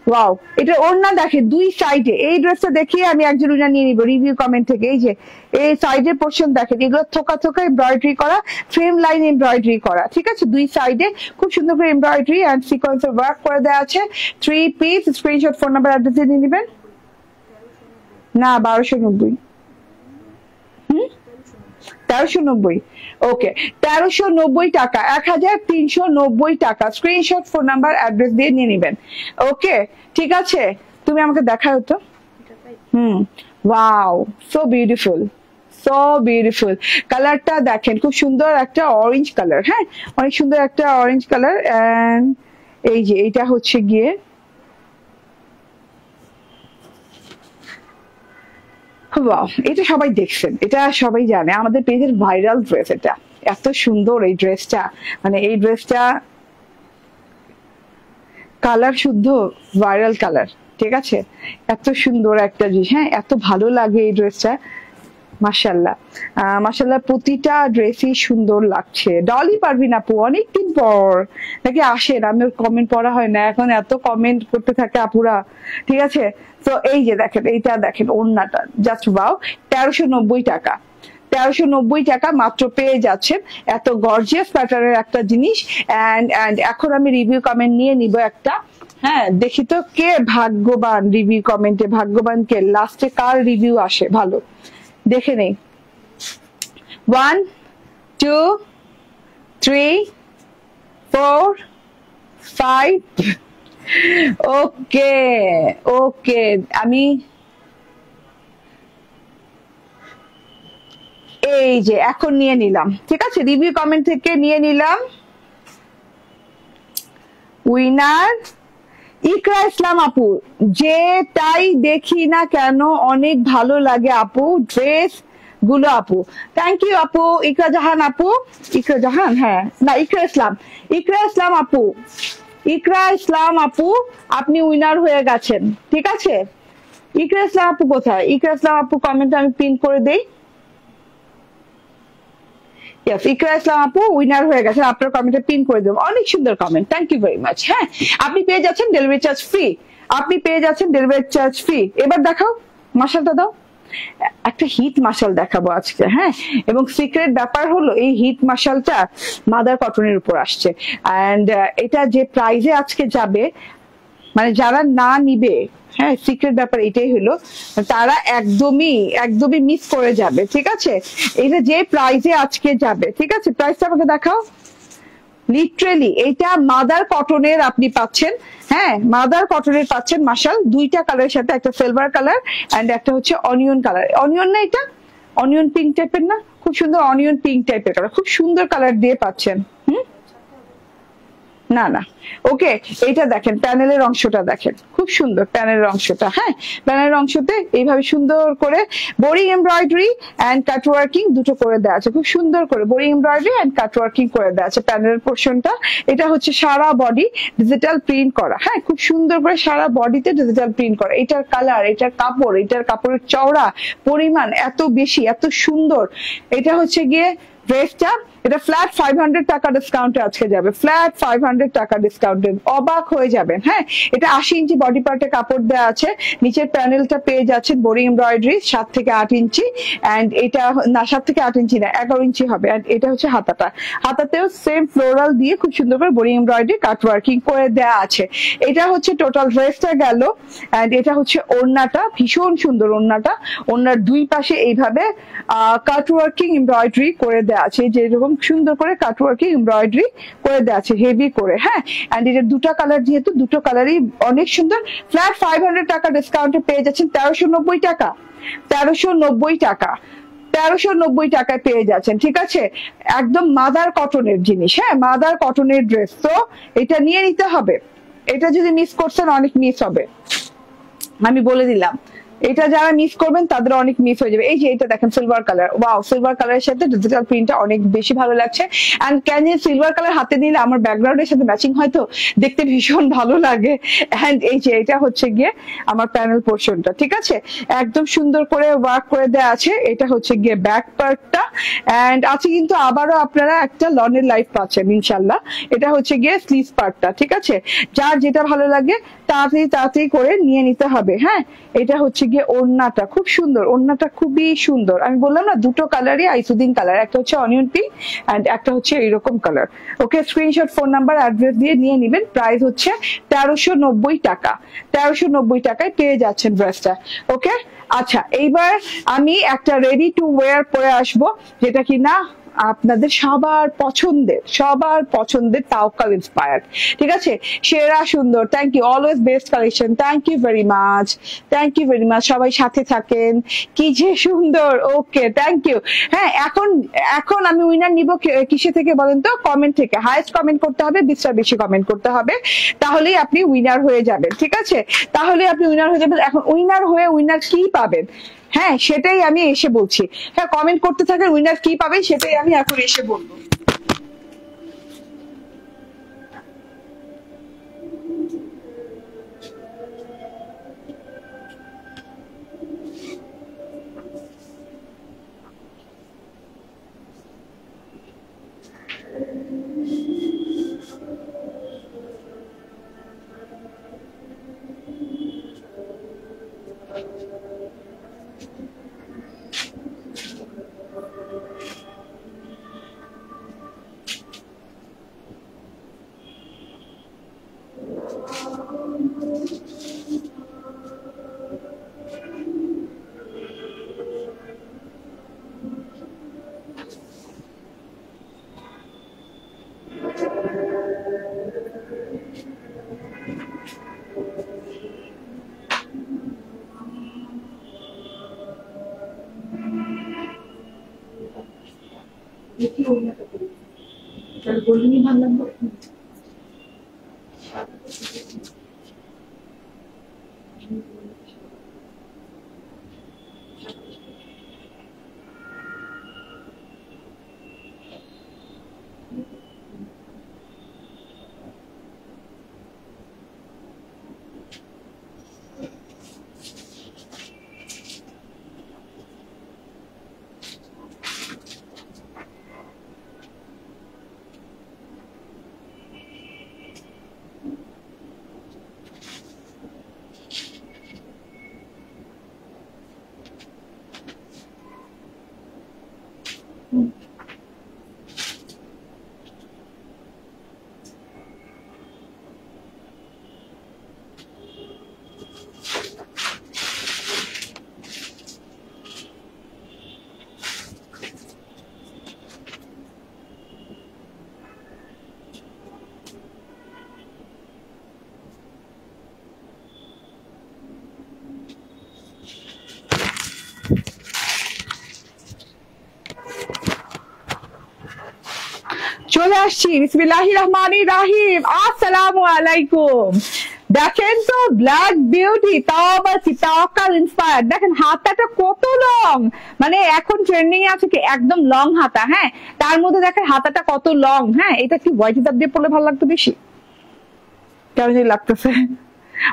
ওয়াও, এটা ওড়না দেখে 2 সাইডে, এই ড্রেসটা দেখিয়ে আমি একজন উইনার নিয়ে নিব রিভিউ কমেন্ট থেকে। এই যে এই সাইডের পোর্শন দেখেন, এগুলো থোকা থোকা এমব্রয়ডারি করা, ফ্রেম লাইন এমব্রয়ডারি করা, ঠিক আছে, 2 সাইডে খুব সুন্দর করে এমব্রয়ডারি এন্ড সিকোয়েন্সের ওয়ার্ক করে দেওয়া আছে। 3 piece, screenshot, phone number, address দিয়ে নেবেন। না 1290, 1390, ওকে 1390 টাকা, 1390 টাকা, স্ক্রিনশট, ফোন নাম্বার, অ্যাড্রেস দিয়ে নিয়ে নিবেন। ওকে, ঠিক আছে, তুমি আমাকে দেখাও তো। Wow, so beautiful, so beautiful. কালারটা দেখেন, খুব সুন্দর একটা অরেঞ্জ কালার, হ্যাঁ অনেক সুন্দর একটা অরেঞ্জ কালার। এন্ড এই যে এটা হচ্ছে গিয়ে এটা সবাই দেখছেন, এটা সবাই জানে, আমাদের পেজের ভাইরাল ড্রেস, এটা এত সুন্দর এই ড্রেসটা, মানে এই ড্রেসটা কালার শুদ্ধ ভাইরাল কালার, ঠিক আছে, এত সুন্দর একটা জিনিস, হ্যাঁ এত ভালো লাগে এই ড্রেসটা, মাশাআল্লাহ মাশাআল্লাহ, প্রতিটা ড্রেসই সুন্দর লাগছে। ডলি পারভিন আপু, অনেকদিন পর নাকি আসেন, আমি কমেন্ট পড়া হয় না এখন, এত কমেন্ট করতে থাকে আপুরা, ঠিক আছে। তো এই যে দেখেন, এইটা দেখেন ওড়নাটা, জাস্ট ওয়াও, 1390 টাকা, 1390 টাকা মাত্র পেয়ে যাচ্ছেন, এত গর্জিয়াস প্যাটার্নের একটা জিনিস। এন্ড এখন আমি রিভিউ কমেন্ট নিয়ে নিব একটা। হ্যাঁ, দেখি তো কে ভাগ্যবান, রিভিউ কমেন্টে ভাগ্যবান কে, লাস্টে কার রিভিউ আসে ভালো, দেখে নেই। 1 2 3 4 5, ওকে ওকে, আমি এই যে এখন নিয়ে নিলাম, ঠিক আছে, রিভিউ কমেন্ট থেকে নিয়ে নিলাম। উইনার ইকরা ইসলাম আপু, যেটাই দেখি না কেন অনেক ভালো লাগে আপু ড্রেস গুলো আপু, থ্যাংক ইউ আপু। ইকরা জাহান আপু, ইকরা জাহান, হ্যাঁ না ইকরা ইসলাম আপু, ইকরা ইসলাম আপু আপনি উইনার হয়ে গেছেন, ঠিক আছে। ইকরা ইসলাম আপু কোথায়, ইকরা ইসলাম আপু কমেন্ট আমি পিন করে দেই। ইকরা ইসলাম আপু উইনার হয়ে গেছেন, আপনার কমেন্টে পিন করে দেবো, অনেক সুন্দর comment, thank you very much. হ্যাঁ, আপনি পেয়ে যাচ্ছেন ডেলিভারি চার্জ ফ্রি, আপনি পেয়ে যাচ্ছেন ডেলিভারি চার্জ ফ্রি। এবার দেখাও, মাশালটা দাও, একটা হিট মাশাল দেখাবো আজকে, হ্যাঁ। এবং সিক্রেট ব্যাপার হলো এই হিট মাশালটা মাদার কটনের উপর আসছে, অ্যান্ড এটা যে প্রাইজে আজকে যাবে, মানে যারা না নিবে, হ্যাঁ, সিক্রেট ব্যাপার এটাই হলো, তারা একদমই একদমই মিস করে যাবে, ঠিক আছে। এটা যে প্রাইজে আজকে যাবে, ঠিক আছে, প্রাইসটা আমাকে দেখাও। লিটারেলি এটা মাদার কটনের আপনি পাচ্ছেন, হ্যাঁ, মাদার কটনের পাচ্ছেন মাশাল, দুইটা কালারের সাথে, একটা সিলভার কালার এন্ড একটা হচ্ছে অনিয়ন কালার। অনিয়ন না, এটা অনিয়ন পিঙ্ক টাইপের না, খুব সুন্দর অনিয়ন পিঙ্ক টাইপের কালার, খুব সুন্দর কালার দিয়ে পাচ্ছেন। না না, ওকে, এইটা দেখেন প্যানেলের অংশটা দেখেন, খুব সুন্দর প্যানেলের অংশটা, হ্যাঁ, প্যানেলের অংশতে এইভাবে সুন্দর করে boring embroidery and cut working দুটো করে দেওয়া আছে, খুব সুন্দর করে boring embroidery and cut working করে দেওয়া আছে প্যানেলের পোর্শনটা। এটা হচ্ছে সারা বডি ডিজিটাল প্রিন্ট করা, হ্যাঁ, খুব সুন্দর করে সারা বডিতে ডিজিটাল প্রিন্ট করা। এটার কালার, এটার কাপড়, এটার কাপড়ের চওড়া পরিমাণ এত বেশি, এত সুন্দর। এটা হচ্ছে গিয়ে ড্রেসটা, এটা ফ্ল্যাট 500 টাকা ডিসকাউন্টে আজকে যাবে, ফ্ল্যাট 500 টাকা ডিসকাউন্টে, অবাক হয়ে যাবেন, হ্যাঁ। এটা 80 ইঞ্চি বডি পার্টে কাপড় দেওয়া আছে, নিচের প্যানেলটা পেয়ে যাচ্ছেন বোরিং এমব্রয়ডারি 7 থেকে 8 ইঞ্চি, এন্ড এটা না 7 থেকে 8 ইঞ্চি না 11 ইঞ্চি হবে, এন্ড এটা হচ্ছে হাতাটা, হাতাতেও সেম ফ্লোরাল দিয়ে খুব সুন্দর করে বোরিং এমব্রয়ডারি কাট ওয়ার্কিং করে দেওয়া আছে। এটা হচ্ছে টোটাল ড্রেসটা গেল, এন্ড এটা হচ্ছে ওড়নাটা, ভীষণ সুন্দর ওড়নাটা, ওড়নার দুই পাশে এইভাবে কাট ওয়ার্কিং এমব্রয়ডারি করে দেওয়া আছে, যেরকম সুন্দর করে কাট ওয়ার্কিং এমব্রয়ডারি করে দেওয়া আছে হেভি করে, হ্যাঁ। এন্ড এটা দুটো কালার, যেহেতু দুটো কালারই অনেক সুন্দর, ফ্ল্যাট 500 টাকা ডিসকাউন্টে পেয়ে যাচ্ছেন 1390 টাকা, 1390 টাকা, 1390 টাকায় পেয়ে যাচ্ছেন, ঠিক আছে। একদম মাদার কটনের জিনিস, হ্যাঁ, মাদার কটনের ড্রেস, তো এটা নিয়ে নিতে হবে। এটা যদি মিস করছেন অনেক মিস হবে, আমি বলে দিলাম। এটা যারা মিস করবেন তাদের অনেক মিস হয়ে যাবে। এই যে এটা দেখেন সিলভার কালার, ওয়াও, সিলভার কালারের সাথে ডিজিটাল প্রিন্টটা অনেক বেশি ভালো লাগছে। And can you silver colour হাতে নিলে আমার ব্যাকগ্রাউন্ডের সাথে ম্যাচিং হয়, তো দেখতে ভীষণ ভালো লাগে। এন্ড এই যে এটা হচ্ছে গিয়ে আমার প্যানেল পোর্শনটা, ঠিক আছে, একদম সুন্দর করে ওয়ার্ক করে দেওয়া আছে। এটা হচ্ছে গিয়ে ব্যাক পার্টটা, এন্ড আছে কিন্তু আবারও আপনারা একটা লনের লাইফ পাচ্ছেন ইনশাল্লাহ। এটা হচ্ছে গিয়ে স্লিভ পার্টটা, ঠিক আছে। যার যেটা ভালো লাগে তাড়াতাড়ি তাড়াতাড়ি করে নিয়ে নিতে হবে, হ্যাঁ। এটা হচ্ছে গিয়ে ওড়নাটা, খুব সুন্দর ওড়নাটা, খুবই সুন্দর। আমি বললাম না দুটো কালারই আইসুদিন কালার, একটা হচ্ছে অনিয়ন পিঙ্ক এন্ড একটা হচ্ছে এইরকম কালার। ওকে, স্ক্রিনশট, ফোন নাম্বার, অ্যাড্রেস দিয়ে নিয়ে নিবেন। প্রাইস হচ্ছে 1390 টাকা, 1390 টাকায় পেয়ে যাচ্ছেন ড্রেসটা। ওকে, আচ্ছা, এইবার আমি একটা রেডি টু ওয়্যার পরে আসবো, যেটা কি না আপনাদের সবার পছন্দের তাওকাল ইন্সপায়ার্ড, ঠিক আছে, সেরা সুন্দর। Thank you, always best collection, thank you very much, thank you very much, সবাই সাথে থাকেন, কি যে সুন্দর। Okay, thank you. হ্যাঁ, এখন আমি উইনার নিব কিসে থেকে বলেন তো? কমেন্ট থেকে, হাইয়েস্ট কমেন্ট করতে হবে, 20টা বেশি কমেন্ট করতে হবে, তাহলেই আপনি উইনার হয়ে যাবেন, ঠিক আছে, তাহলে আপনি উইনার হয়ে যাবেন। এখন উইনার হয়ে উইনার কি পাবেন, হ্যাঁ, সেটাই আমি এসে বলছি। হ্যাঁ, কমেন্ট করতে থাকেন, উইনার কি পাবেন সেটাই আমি এখন এসে বলবো। বলিনি ভাবলাম চলে আসছি, বিসমিল্লাহির রহমানির রহিম। আসসালামু আলাইকুম। দেখেন তো ব্ল্যাক বিউটি, তাও আবার তাওয়াক্কাল ইন্সপায়ার্ড। দেখেন হাতাটা কত লং, মানে এখন ট্রেন্ডিং আছে কি একদম লং হাতা। হ্যাঁ, তার মধ্যে দেখেন হাতাটা কত লং। হ্যাঁ, এটা কি হোয়াইট হিজাব দিয়ে পরলে ভালো লাগতো বেশি? কেমন লাগতেছে?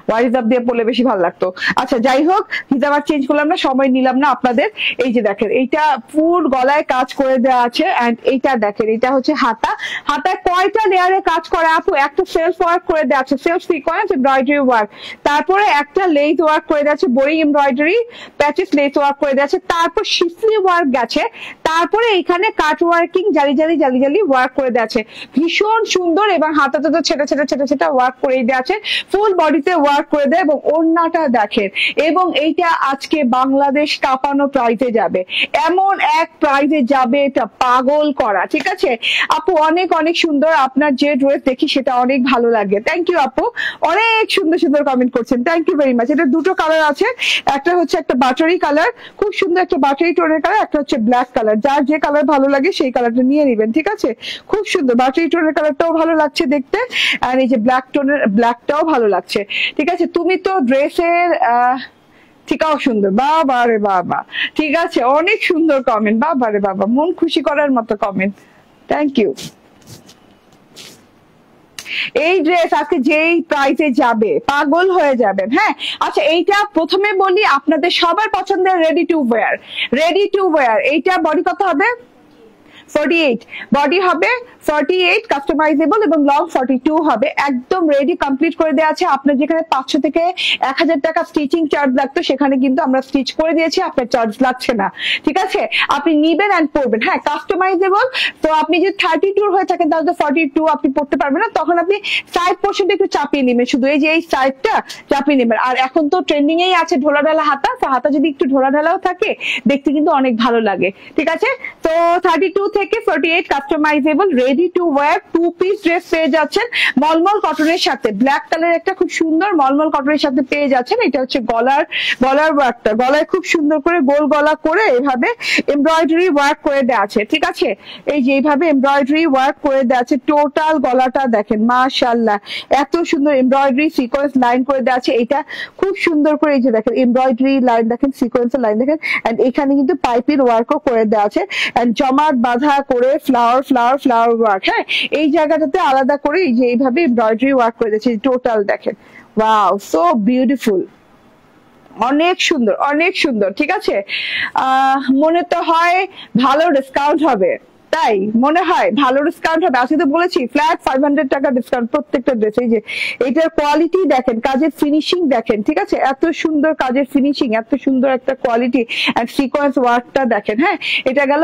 হোয়াইট হিজাব দিয়ে পরলে বেশি ভালো লাগতো। আচ্ছা যাই হোক, হিজাব আর চেঞ্জ করলাম না, সময় নিলাম না আপনাদের। এই যে দেখেন, এইটা ফুল গলায় কাজ করে দেওয়া আছে। এন্ড এইটা দেখেন, এটা হচ্ছে হাতা। হাতায় কয়টা লেয়ারে কাজ করা আপু? একটা সেলফ ওয়ার্ক করে দেওয়া আছে, সেলফ সিকোয়েন্স এমব্রয়ডারি ওয়ার্ক। তারপরে একটা লেস ওয়ার্ক করে দেওয়া আছে, boring embroidery patches less work করে দেওয়া আছে। তারপর শিফলি ওয়ার্ক গেছে। তারপরে এখানে কাট ওয়ার্কিং জালি জালি জালি জালি ওয়ার্ক করে দেওয়া আছে, ভীষণ সুন্দর। এবং হাতাতে তো ছেটা ছেটা ছেটা ছেটা ওয়ার্ক করে দেওয়া আছে, ফুল বডিতে ওয়ার্ক করে দেয়। এবং ওড়নাটা দেখেন, এবং এইটা আজকে বাংলাদেশ কাঁপানো প্রাইজে যাবে, এমন এক প্রাইজে যাবে, এটা পাগল করা। ঠিক আছে আপু, অনেক অনেক সুন্দর। আপনার যে ড্রেস দেখি সেটা অনেক ভালো লাগে। থ্যাংক ইউ আপু, অনেক সুন্দর সুন্দর কমেন্ট করছেন, থ্যাংক ইউ ভেরি মাচ। এটা দুটো কালার আছে, একটা হচ্ছে একটা বাটারি কালার, খুব সুন্দর একটা বাটারি টোনের কালার, একটা হচ্ছে ব্ল্যাক কালার। যার যে কালার ভালো লাগে সেই কালারটা নিয়ে নেবেন। ঠিক আছে, খুব সুন্দর বাটারি টোনের কালারটাও ভালো লাগছে দেখতে, আর এই যে ব্ল্যাক টোনের ব্ল্যাকটাও ভালো লাগছে। ঠিক আছে, তুমি তো ড্রেসের ঠিকাও সুন্দর, বাবা রে বাবা। ঠিক আছে, অনেক সুন্দর কমেন্ট, বাবা রে বাবা, মন খুশি করার মতো কমেন্ট, থ্যাংক ইউ। এই ড্রেস আজকে যেই প্রাইসে যাবে পাগল হয়ে যাবেন। হ্যাঁ, আচ্ছা এইটা প্রথমে বলি, আপনাদের সবার পছন্দের ready to wire. Ready to wire এইটা বডি কত হবে? 48 বডি হবে, 48 কাস্টমাইজেবল, এবং লং 42 হবে। একদম রেডি কমপ্লিট করে দেওয়া আছে। আপনার যেখানে 500 থেকে 1000 টাকা স্টিচিং চার্জ লাগতো, সেখানে কিন্তু আমরা স্টিচ করে দিয়েছি, আপনার চার্জ লাগছে না। ঠিক আছে, আপনি নিবেন এন্ড পরবেন। হ্যাঁ, কাস্টমাইজেবল। তো আপনি যদি 32 হয়ে থাকেন তাহলে তো 42 আপনি পড়তে পারবেন না, তখন আপনি সাইড পোর্শনটা একটু চাপিয়ে নেবেন, শুধু এই যে এই সাইডটা চাপিয়ে নেবেন। আর এখন তো ট্রেন্ডিং এই আছে ঢোলা ঢালা হাতা, তো হাতা যদি একটু ঢোলা ঢালাও থাকে দেখতে কিন্তু অনেক ভালো লাগে। ঠিক আছে, তো 32 থেকে 48 customisable ready to wire 2 piece dress পেয়ে যাচ্ছেন মলমল কটনের সাথে। ব্ল্যাক কালার একটা খুব সুন্দর মলমল কটনের সাথে পেয়ে যাচ্ছেন। এটা হচ্ছে গলার ওয়ার্কটা, গলায় খুব সুন্দর করে গোল গলা করে এভাবে এমব্রয়ডারি ওয়ার্ক করে দেওয়া আছে। ঠিক আছে, এই যে এইভাবে এমব্রয়ডারি ওয়ার্ক করে দেওয়া আছে। টোটাল গলাটা দেখেন, মাশাআল্লাহ, এত সুন্দর এমব্রয়ডারি সিকোয়েন্স লাইন করে দেওয়া আছে। এটা খুব সুন্দর করে এই যে দেখেন এমব্রয়ডারি লাইন দেখেন, সিকোয়েন্সের লাইন দেখেন, এন্ড এখানে কিন্তু পাইপিং ওয়ার্কও করে দেওয়া আছে, এন্ড জমাট বাঁধা করে ফ্লাওয়ার ফ্লাওয়ার ফ্লাওয়ার ওয়ার্ক। হ্যাঁ, এই জায়গাটাতে আলাদা করে এই যে এইভাবে এমব্রয়ডারি ওয়ার্ক করে দিয়েছে। টোটাল দেখেন, ওয়াও, সো বিউটিফুল, অনেক সুন্দর অনেক সুন্দর। ঠিক আছে, মনে তো হয় ভালো ডিসকাউন্ট হবে, তাই মনে হয় ভালো ডিসকাউন্ট হবে। আজকে তো বলেছি ফ্ল্যাট 500 টাকা ডিসকাউন্ট প্রত্যেকটা ড্রেস। এই যে এটার কোয়ালিটি দেখেন, কাজের ফিনিশিং দেখেন। ঠিক আছে, এত সুন্দর কাজের ফিনিশিং, এত সুন্দর একটা কোয়ালিটি, এন্ড সিকোয়েন্স ওয়ার্কটা দেখেন। হ্যাঁ, এটা গেল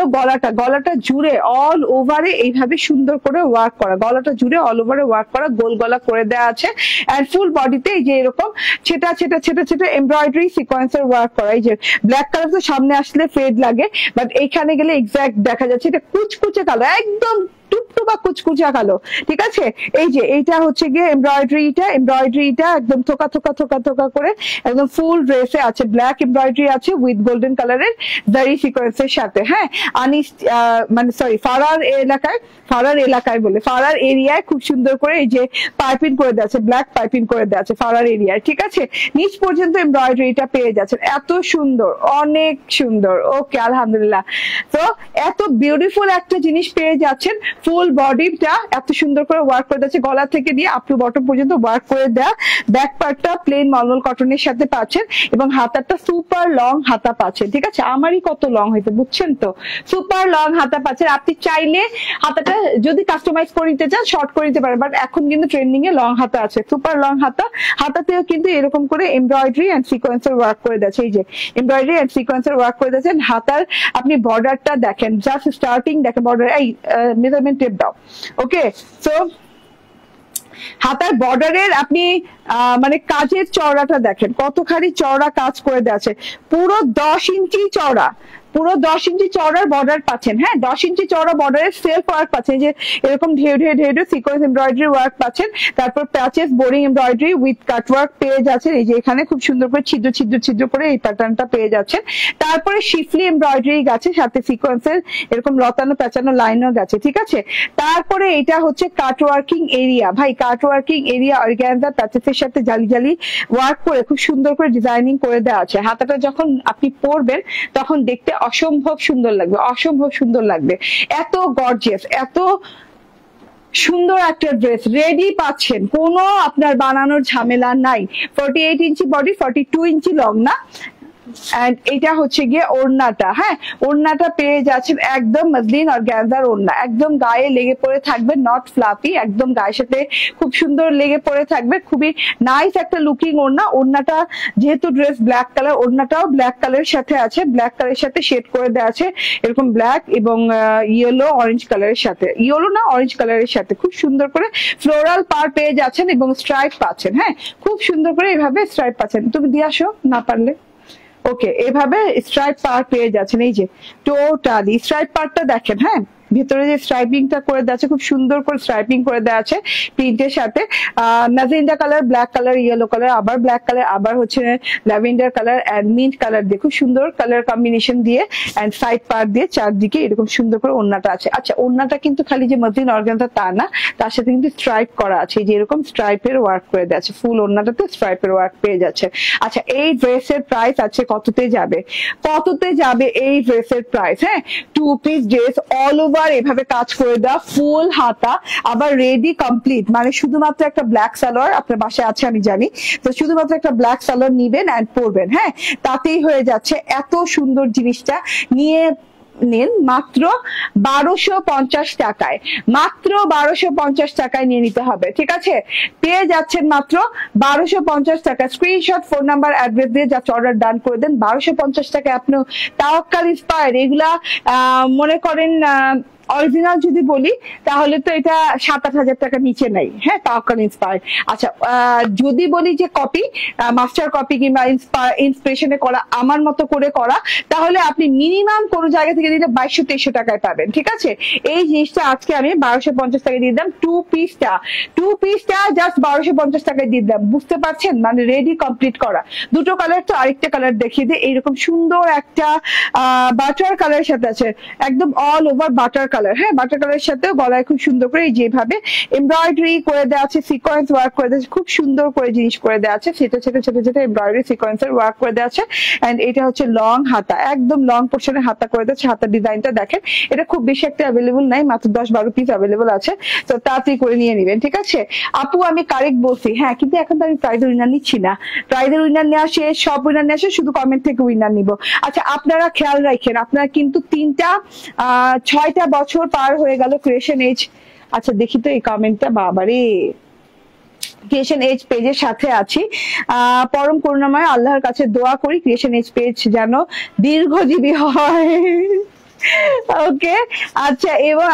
গলাটা জুড়ে অল ওভারে এইভাবে সুন্দর করে ওয়ার্ক করা, গলাটা জুড়ে অল ওভারে ওয়ার্ক করা, গোল গলা করে দেওয়া আছে। এন্ড ফুল বডিতে এই যে এরকম ছেটা ছেটা ছেটা ছেটা এমব্রয়ডারি সিকোয়েন্সের ওয়ার্ক করা। এই যে ব্ল্যাক কালার তো সামনে আসলে ফেড লাগে, বাট এইখানে গেলে এক্সাক্ট দেখা যাচ্ছে এটা কুচকুচে কালো, একদম টুকটুকা কুচকুচা কালো। ঠিক আছে, এই যে এইটা হচ্ছে গিয়ে এমব্রয়ডারিটা একদম থোকা থোকা থোকা থোকা করে একদম ফুল ড্রেসে আছে। ব্ল্যাক এমব্রয়ডারি আছে উইথ গোল্ডেন কালারের জারি সিকোয়েন্সের সাথে। হ্যাঁ, মানে সরি ফারার এরিয়ায় খুব সুন্দর করে এই যে পাইপিং করে দেওয়া আছে, ব্ল্যাক পাইপিং করে দেওয়া আছে ফারার এরিয়ায়। ঠিক আছে, নিচ পর্যন্ত এমব্রয়ডারিটা পেয়ে যাচ্ছেন, এত সুন্দর, অনেক সুন্দর। ওকে, আলহামদুলিল্লাহ। তো এত বিউটিফুল একটা জিনিস পেয়ে যাচ্ছেন, ফুল বডিটা এত সুন্দর করে ওয়ার্ক করে দিয়েছে, গলা থেকে দিয়ে আপ টু বটম পর্যন্ত ওয়ার্ক করে দেয়া। ব্যাক পার্টটা প্লেন মলমল কটনের সাথে পাচ্ছেন, এবং হাতাটা সুপার লং হাতা পাচ্ছেন। ঠিক আছে, আমারই কত লং হইতে, বুঝছেন তো, সুপার লং হাতা পাচ্ছেন। আপনি চাইলে হাতাটা যদি কাস্টমাইজ করে নিতে চান শর্ট করে নিতে পারেন, বাট এখন কিন্তু ট্রেন্ডিং এ লং হাতা আছে, সুপার লং হাতা। হাতাতেও কিন্তু এরকম করে এমব্রয়ডারি এন্ড সিকোয়েন্সের ওয়ার্ক করে দিয়েছে। এই যে এমব্রয়ডারি এন্ড সিকোয়েন্সের ওয়ার্ক করে দিয়েছেন। হাতার আপনি বর্ডারটা দেখেন, জাস্ট স্টার্টিং দেখেন বর্ডার, এই মেজারমেন্ট টেপ দাও। ওকে, সো হাতার বর্ডারের আপনি মানে কাজের চওড়াটা দেখেন, কতখানি চওড়া কাজ করে দেওয়া আছে, পুরো 10 ইঞ্চি চওড়া, পুরো 10 ইঞ্চি চওড়ার বর্ডার পাচ্ছেন। হ্যাঁ, 10 ইঞ্চি চওড়া বর্ডারের সেলফ ওয়ার্ক পাচ্ছেন, যে এরকম ঢেউ ঢেউ ঢেউ ঢেউ সিকোয়েন্স এমব্রয়ডারি ওয়ার্ক পাচ্ছেন। তারপর patches boring embroidery with cut work পেয়ে যাচ্ছেন। এই যে এখানে খুব সুন্দর করে ছিদ্র ছিদ্র ছিদ্র করে এই প্যাটার্নটা পেয়ে যাচ্ছেন। তারপরে শিফলি এমব্রয়ডারি গেছে, সাথে সিকোয়েন্সের এরকম লতানো প্যাচানো লাইনও গেছে, ঠিক আছে। তারপরে এটা হচ্ছে কাট ওয়ার্কিং এরিয়া। ভাই কাট ওয়ার্কিং এরিয়া অর্গানজা প্যাচেসের সাথে জালি জালি ওয়ার্ক করে খুব সুন্দর করে ডিজাইনিং করে দেওয়া আছে। হাতাটা যখন আপনি পরবেন তখন দেখতে অসম্ভব সুন্দর লাগবে, অসম্ভব সুন্দর লাগবে। এত গর্জিয়াস, এত সুন্দর একটা ড্রেস রেডি পাচ্ছেন, কোনো আপনার বানানোর ঝামেলা নাই। 48 ইঞ্চি বডি, 42 ইঞ্চি লং না। এন্ড এটা হচ্ছে গিয়ে ওড়নাটা। হ্যাঁ, ওড়নাটা পেয়ে যাচ্ছেন একদম মসলিন অর্গানজার ওড়না, একদম গায়ে লেগে পড়ে থাকবে, নট ফ্লাফি, একদম গায়ের সাথে খুব সুন্দর লেগে পড়ে থাকবে। খুবই নাইস একটা লুকিং ওড়না। ওড়নাটা যেহেতু ড্রেস ব্ল্যাক কালার, ওড়নাটাও ব্ল্যাক কালারের সাথে আছে, ব্ল্যাক কালারের সাথে শেড করে দেওয়া আছে এরকম ব্ল্যাক এবং ইয়েলো অরেঞ্জ কালারের সাথে, ইয়েলো না অরেঞ্জ কালারের সাথে খুব সুন্দর করে ফ্লোরাল পার পেয়ে যাচ্ছেন এবং স্ট্রাইপ পাচ্ছেন। হ্যাঁ, খুব সুন্দর করে এভাবে স্ট্রাইপ পাচ্ছেন। তুমি দিয়ে আসো না পারলে, ওকে, এভাবে স্ট্রাইপ পার পেয়ে যাচ্ছেন। এই যে টোটালি স্ট্রাইপ পারটা দেখেন। হ্যাঁ, ভেতরে যে স্ট্রাইপিংটা করে দেওয়া আছে, খুব সুন্দর করে স্ট্রাইপিং করে দেওয়া আছে প্রিন্টের সাথে। Magenta colour, black colour, yellow colour, আবার ব্ল্যাক কালার, আবার হচ্ছে lavender colour and mint colour দিয়ে খুব সুন্দর কালার কম্বিনেশন দিয়ে এন্ড সাইড পার্ট দিয়ে চারদিকে এরকম সুন্দর করে ওড়নাটা আছে। আচ্ছা, ওড়নাটা কিন্তু খালি যে মসলিন অর্গানজা তা না, তার সাথে কিন্তু স্ট্রাইপ করা আছে, যে এরকম স্ট্রাইপের ওয়ার্ক করে দেওয়া আছে, ফুল ওড়নাটাতে স্ট্রাইপের ওয়ার্ক পেয়ে যাচ্ছে। আচ্ছা, এই ড্রেসের প্রাইস আছে কততে যাবে, কততে যাবে এই ড্রেসের প্রাইস? হ্যাঁ, 2 পিস ড্রেস অল ওভার এভাবে কাজ করে দেওয়া, ফুল হাতা, আবার রেডি কমপ্লিট, মানে শুধুমাত্র একটা ব্ল্যাক সালোয়ার আপনার বাসায় আছে আমি জানি, তো শুধুমাত্র একটা ব্ল্যাক সালোয়ার নিবেন এন্ড পরবেন। হ্যাঁ, তাতেই হয়ে যাচ্ছে। এত সুন্দর জিনিসটা নিয়ে নেন মাত্র 1250 টাকায়, মাত্র 1250 টাকায় নিয়ে নিতে হবে, ঠিক আছে। পেয়ে যাচ্ছেন মাত্র 1250 টাকা। স্ক্রিনশট, ফোন নাম্বার, অ্যাড্রেস দিয়ে যা অর্ডার ডান করে দেন। 1250 টাকায় আপনি তাওয়াক্কাল ইন্সপায়ার এগুলা মনে করেন অরিজিনাল যদি বলি তাহলে তো এটা 7-8 হাজার টাকা নিচে নাই। হ্যাঁ, তাওয়াক্কাল ইন্সপায়ার। আচ্ছা, যদি বলি যে কপি, মাস্টার কপি কিংবা ইন্সপিরেশনে করা, আমার মতো করে করা, তাহলে আপনি মিনিমাম কোনো জায়গা থেকে দিলে 2200-2300 টাকায় পাবেন, ঠিক আছে। এই জিনিসটা আজকে আমি 1250 টাকায় দিয়ে দিলাম। 2 পিসটা জাস্ট 1250 টাকায় দিয়ে দিলাম। বুঝতে পারছেন, মানে রেডি কমপ্লিট করা। দুটো কালার, তো আরেকটা কালার দেখিয়ে দিই। এইরকম সুন্দর একটা বাটার কালারের সাথে আছে, একদম অল ওভার বাটার কালার। হ্যাঁ, বাটার কালারের সাথে গলায় খুব সুন্দর করে যেভাবে এমব্রয়ডারি করে দেওয়া আছে, সিকোয়েন্স ওয়ার্ক করে দেওয়া আছে, খুব সুন্দর করে জিনিস করে দেওয়া আছে, সেটা ছোট ছোট ছোট এমব্রয়ডারি সিকোয়েন্সের ওয়ার্ক করে দেওয়া আছে। এন্ড এটা হচ্ছে লং হাতা, একদম লং পোর্শনের হাতা করে দেওয়া আছে। হাতার ডিজাইনটা দেখেন, এটা খুব বেশি একটা অ্যাভেলেবল নাই, মাত্র 10-12 পিস অ্যাভেলেবল আছে, তো তাড়াতাড়ি করে নিয়ে নিবেন, ঠিক আছে। আপু আমি কারেক্ট বলছি, হ্যাঁ, কিন্তু এখন তো আমি প্রাইজের উইনার নিচ্ছি না, প্রাইজের উইনার নিয়ে আসে, সব উইনার নিয়ে আসে, শুধু কমেন্ট থেকে উইনার নিব। আচ্ছা, আপনারা খেয়াল রাখেন, আপনারা কিন্তু 6টা বছর পার হয়ে গেল ক্রিয়েশন এজ। আচ্ছা, দেখি তো এই কমেন্টটা, বাবারে, ক্রিয়েশন এজ পেজের সাথে আছি। পরম করুণাময় আল্লাহর কাছে দোয়া করি ক্রিয়েশন এজ পেজ যেন দীর্ঘজীবী হয়। ওকে, আচ্ছা, এবং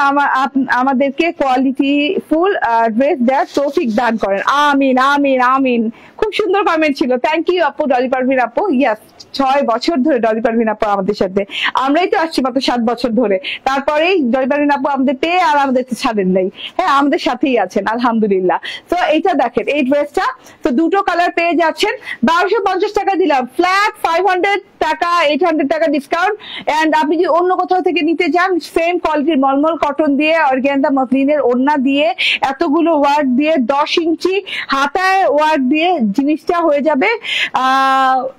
আমাদেরকে কোয়ালিটি ফুল ড্রেস দেওয়ার তৌফিক দান করেন, আমিন আমিন আমিন। খুব সুন্দর কমেন্ট ছিল, থ্যাংক ইউ আপু, ডলি পারভিন আপু। ইয়াস, 6 বছর ধরে ডলি পারভিন আপু আমাদের সাথে, আমরাই তো আসছি মাত্র 7 বছর ধরে, তারপরেই ডলি পারভিন আপু আমাদের পেয়ে আর আমাদেরকে ছাড়েন নাই। হ্যাঁ, আমাদের সাথেই আছেন আলহামদুলিল্লাহ। তো এইটা দেখেন, এই ড্রেসটা তো দুটো কালার পেয়ে যাচ্ছেন। 1250 টাকা দিলাম, ফ্ল্যাট 500 টাকা, 800 টাকা ডিসকাউন্ট। এন্ড আপনি যদি অন্য কোথাও থেকে নিতে চান, সেম কোয়ালিটির মলমল কটন দিয়ে, অর্গানজা মসলিনের ওড়না দিয়ে, এতগুলো ওয়ার্ক দিয়ে, 10 ইঞ্চি হাতায় ওয়ার্ক দিয়ে জিনিসটা হয়ে যাবে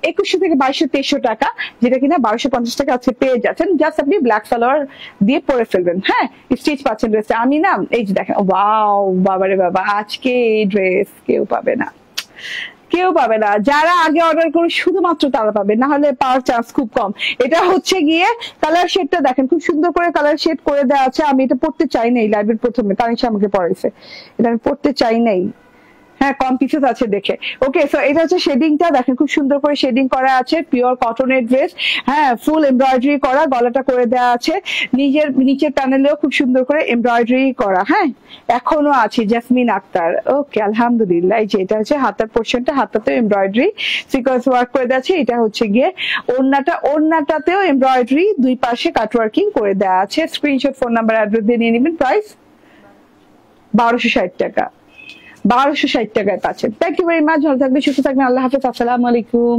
2100 থেকে 2200-2300 টাকা, যেটা কিনা 1250 টাকা আজকে পেয়ে যাচ্ছেন। জাস্ট আপনি ব্ল্যাক সালোয়ার দিয়ে পরে ফেলবেন। হ্যাঁ, স্টিচ পাচ্ছেন ড্রেসটা। আমি না, এই যে দেখেন, ওয়াও, বাবারে বাবা, আজকে এই ড্রেস কেউ পাবে না, কেউ পাবে না। যারা আগে অর্ডার করে শুধুমাত্র তারা পাবে, না হলে পাওয়ার চান্স খুব কম। এটা হচ্ছে গিয়ে কালার শেডটা দেখেন, খুব সুন্দর করে কালার শেড করে দেওয়া আছে। আমি এটা পড়তে চাই নাই, লাইভের প্রথমে তানিশা আমাকে পড়াইছে, এটা আমি পড়তে চাই নাই। হ্যাঁ কম পিসেস আছে দেখে। ওকে, সো এটা হচ্ছে শেডিংটা, দেখেন খুব সুন্দর করে শেডিং করা আছে, পিওর কটনের ড্রেস, হ্যাঁ ফুল এমব্রয়ডারি করা, গলাটা করে দেওয়া আছে, নিচের প্যানেলেও খুব সুন্দর করে এমব্রয়ডারি করা। হ্যাঁ এখনো আছে জাসমিন আক্তার। ওকে আলহামদুলিল্লাহ। এই যে এটা হচ্ছে হাতার পোর্শনটা, হাতাতেও এমব্রয়ডারি সিকোয়েন্স ওয়ার্ক করে দেওয়া আছে। এটা হচ্ছে গিয়ে ওড়নাটাতেও এমব্রয়ডারি, দুই পাশে কাটওয়ার্কিং করে দেওয়া আছে। স্ক্রিনশট, ফোন নাম্বার, অ্যাড্রেস দিয়ে নিয়ে নেবেন। প্রাইস 1260 টাকা, 1260 টাকায় পাচ্ছেন। Thank you very much. ভালো থাকবেন, সুস্থ থাকবেন, আল্লাহ হাফেজ, আসসালামু আলাইকুম।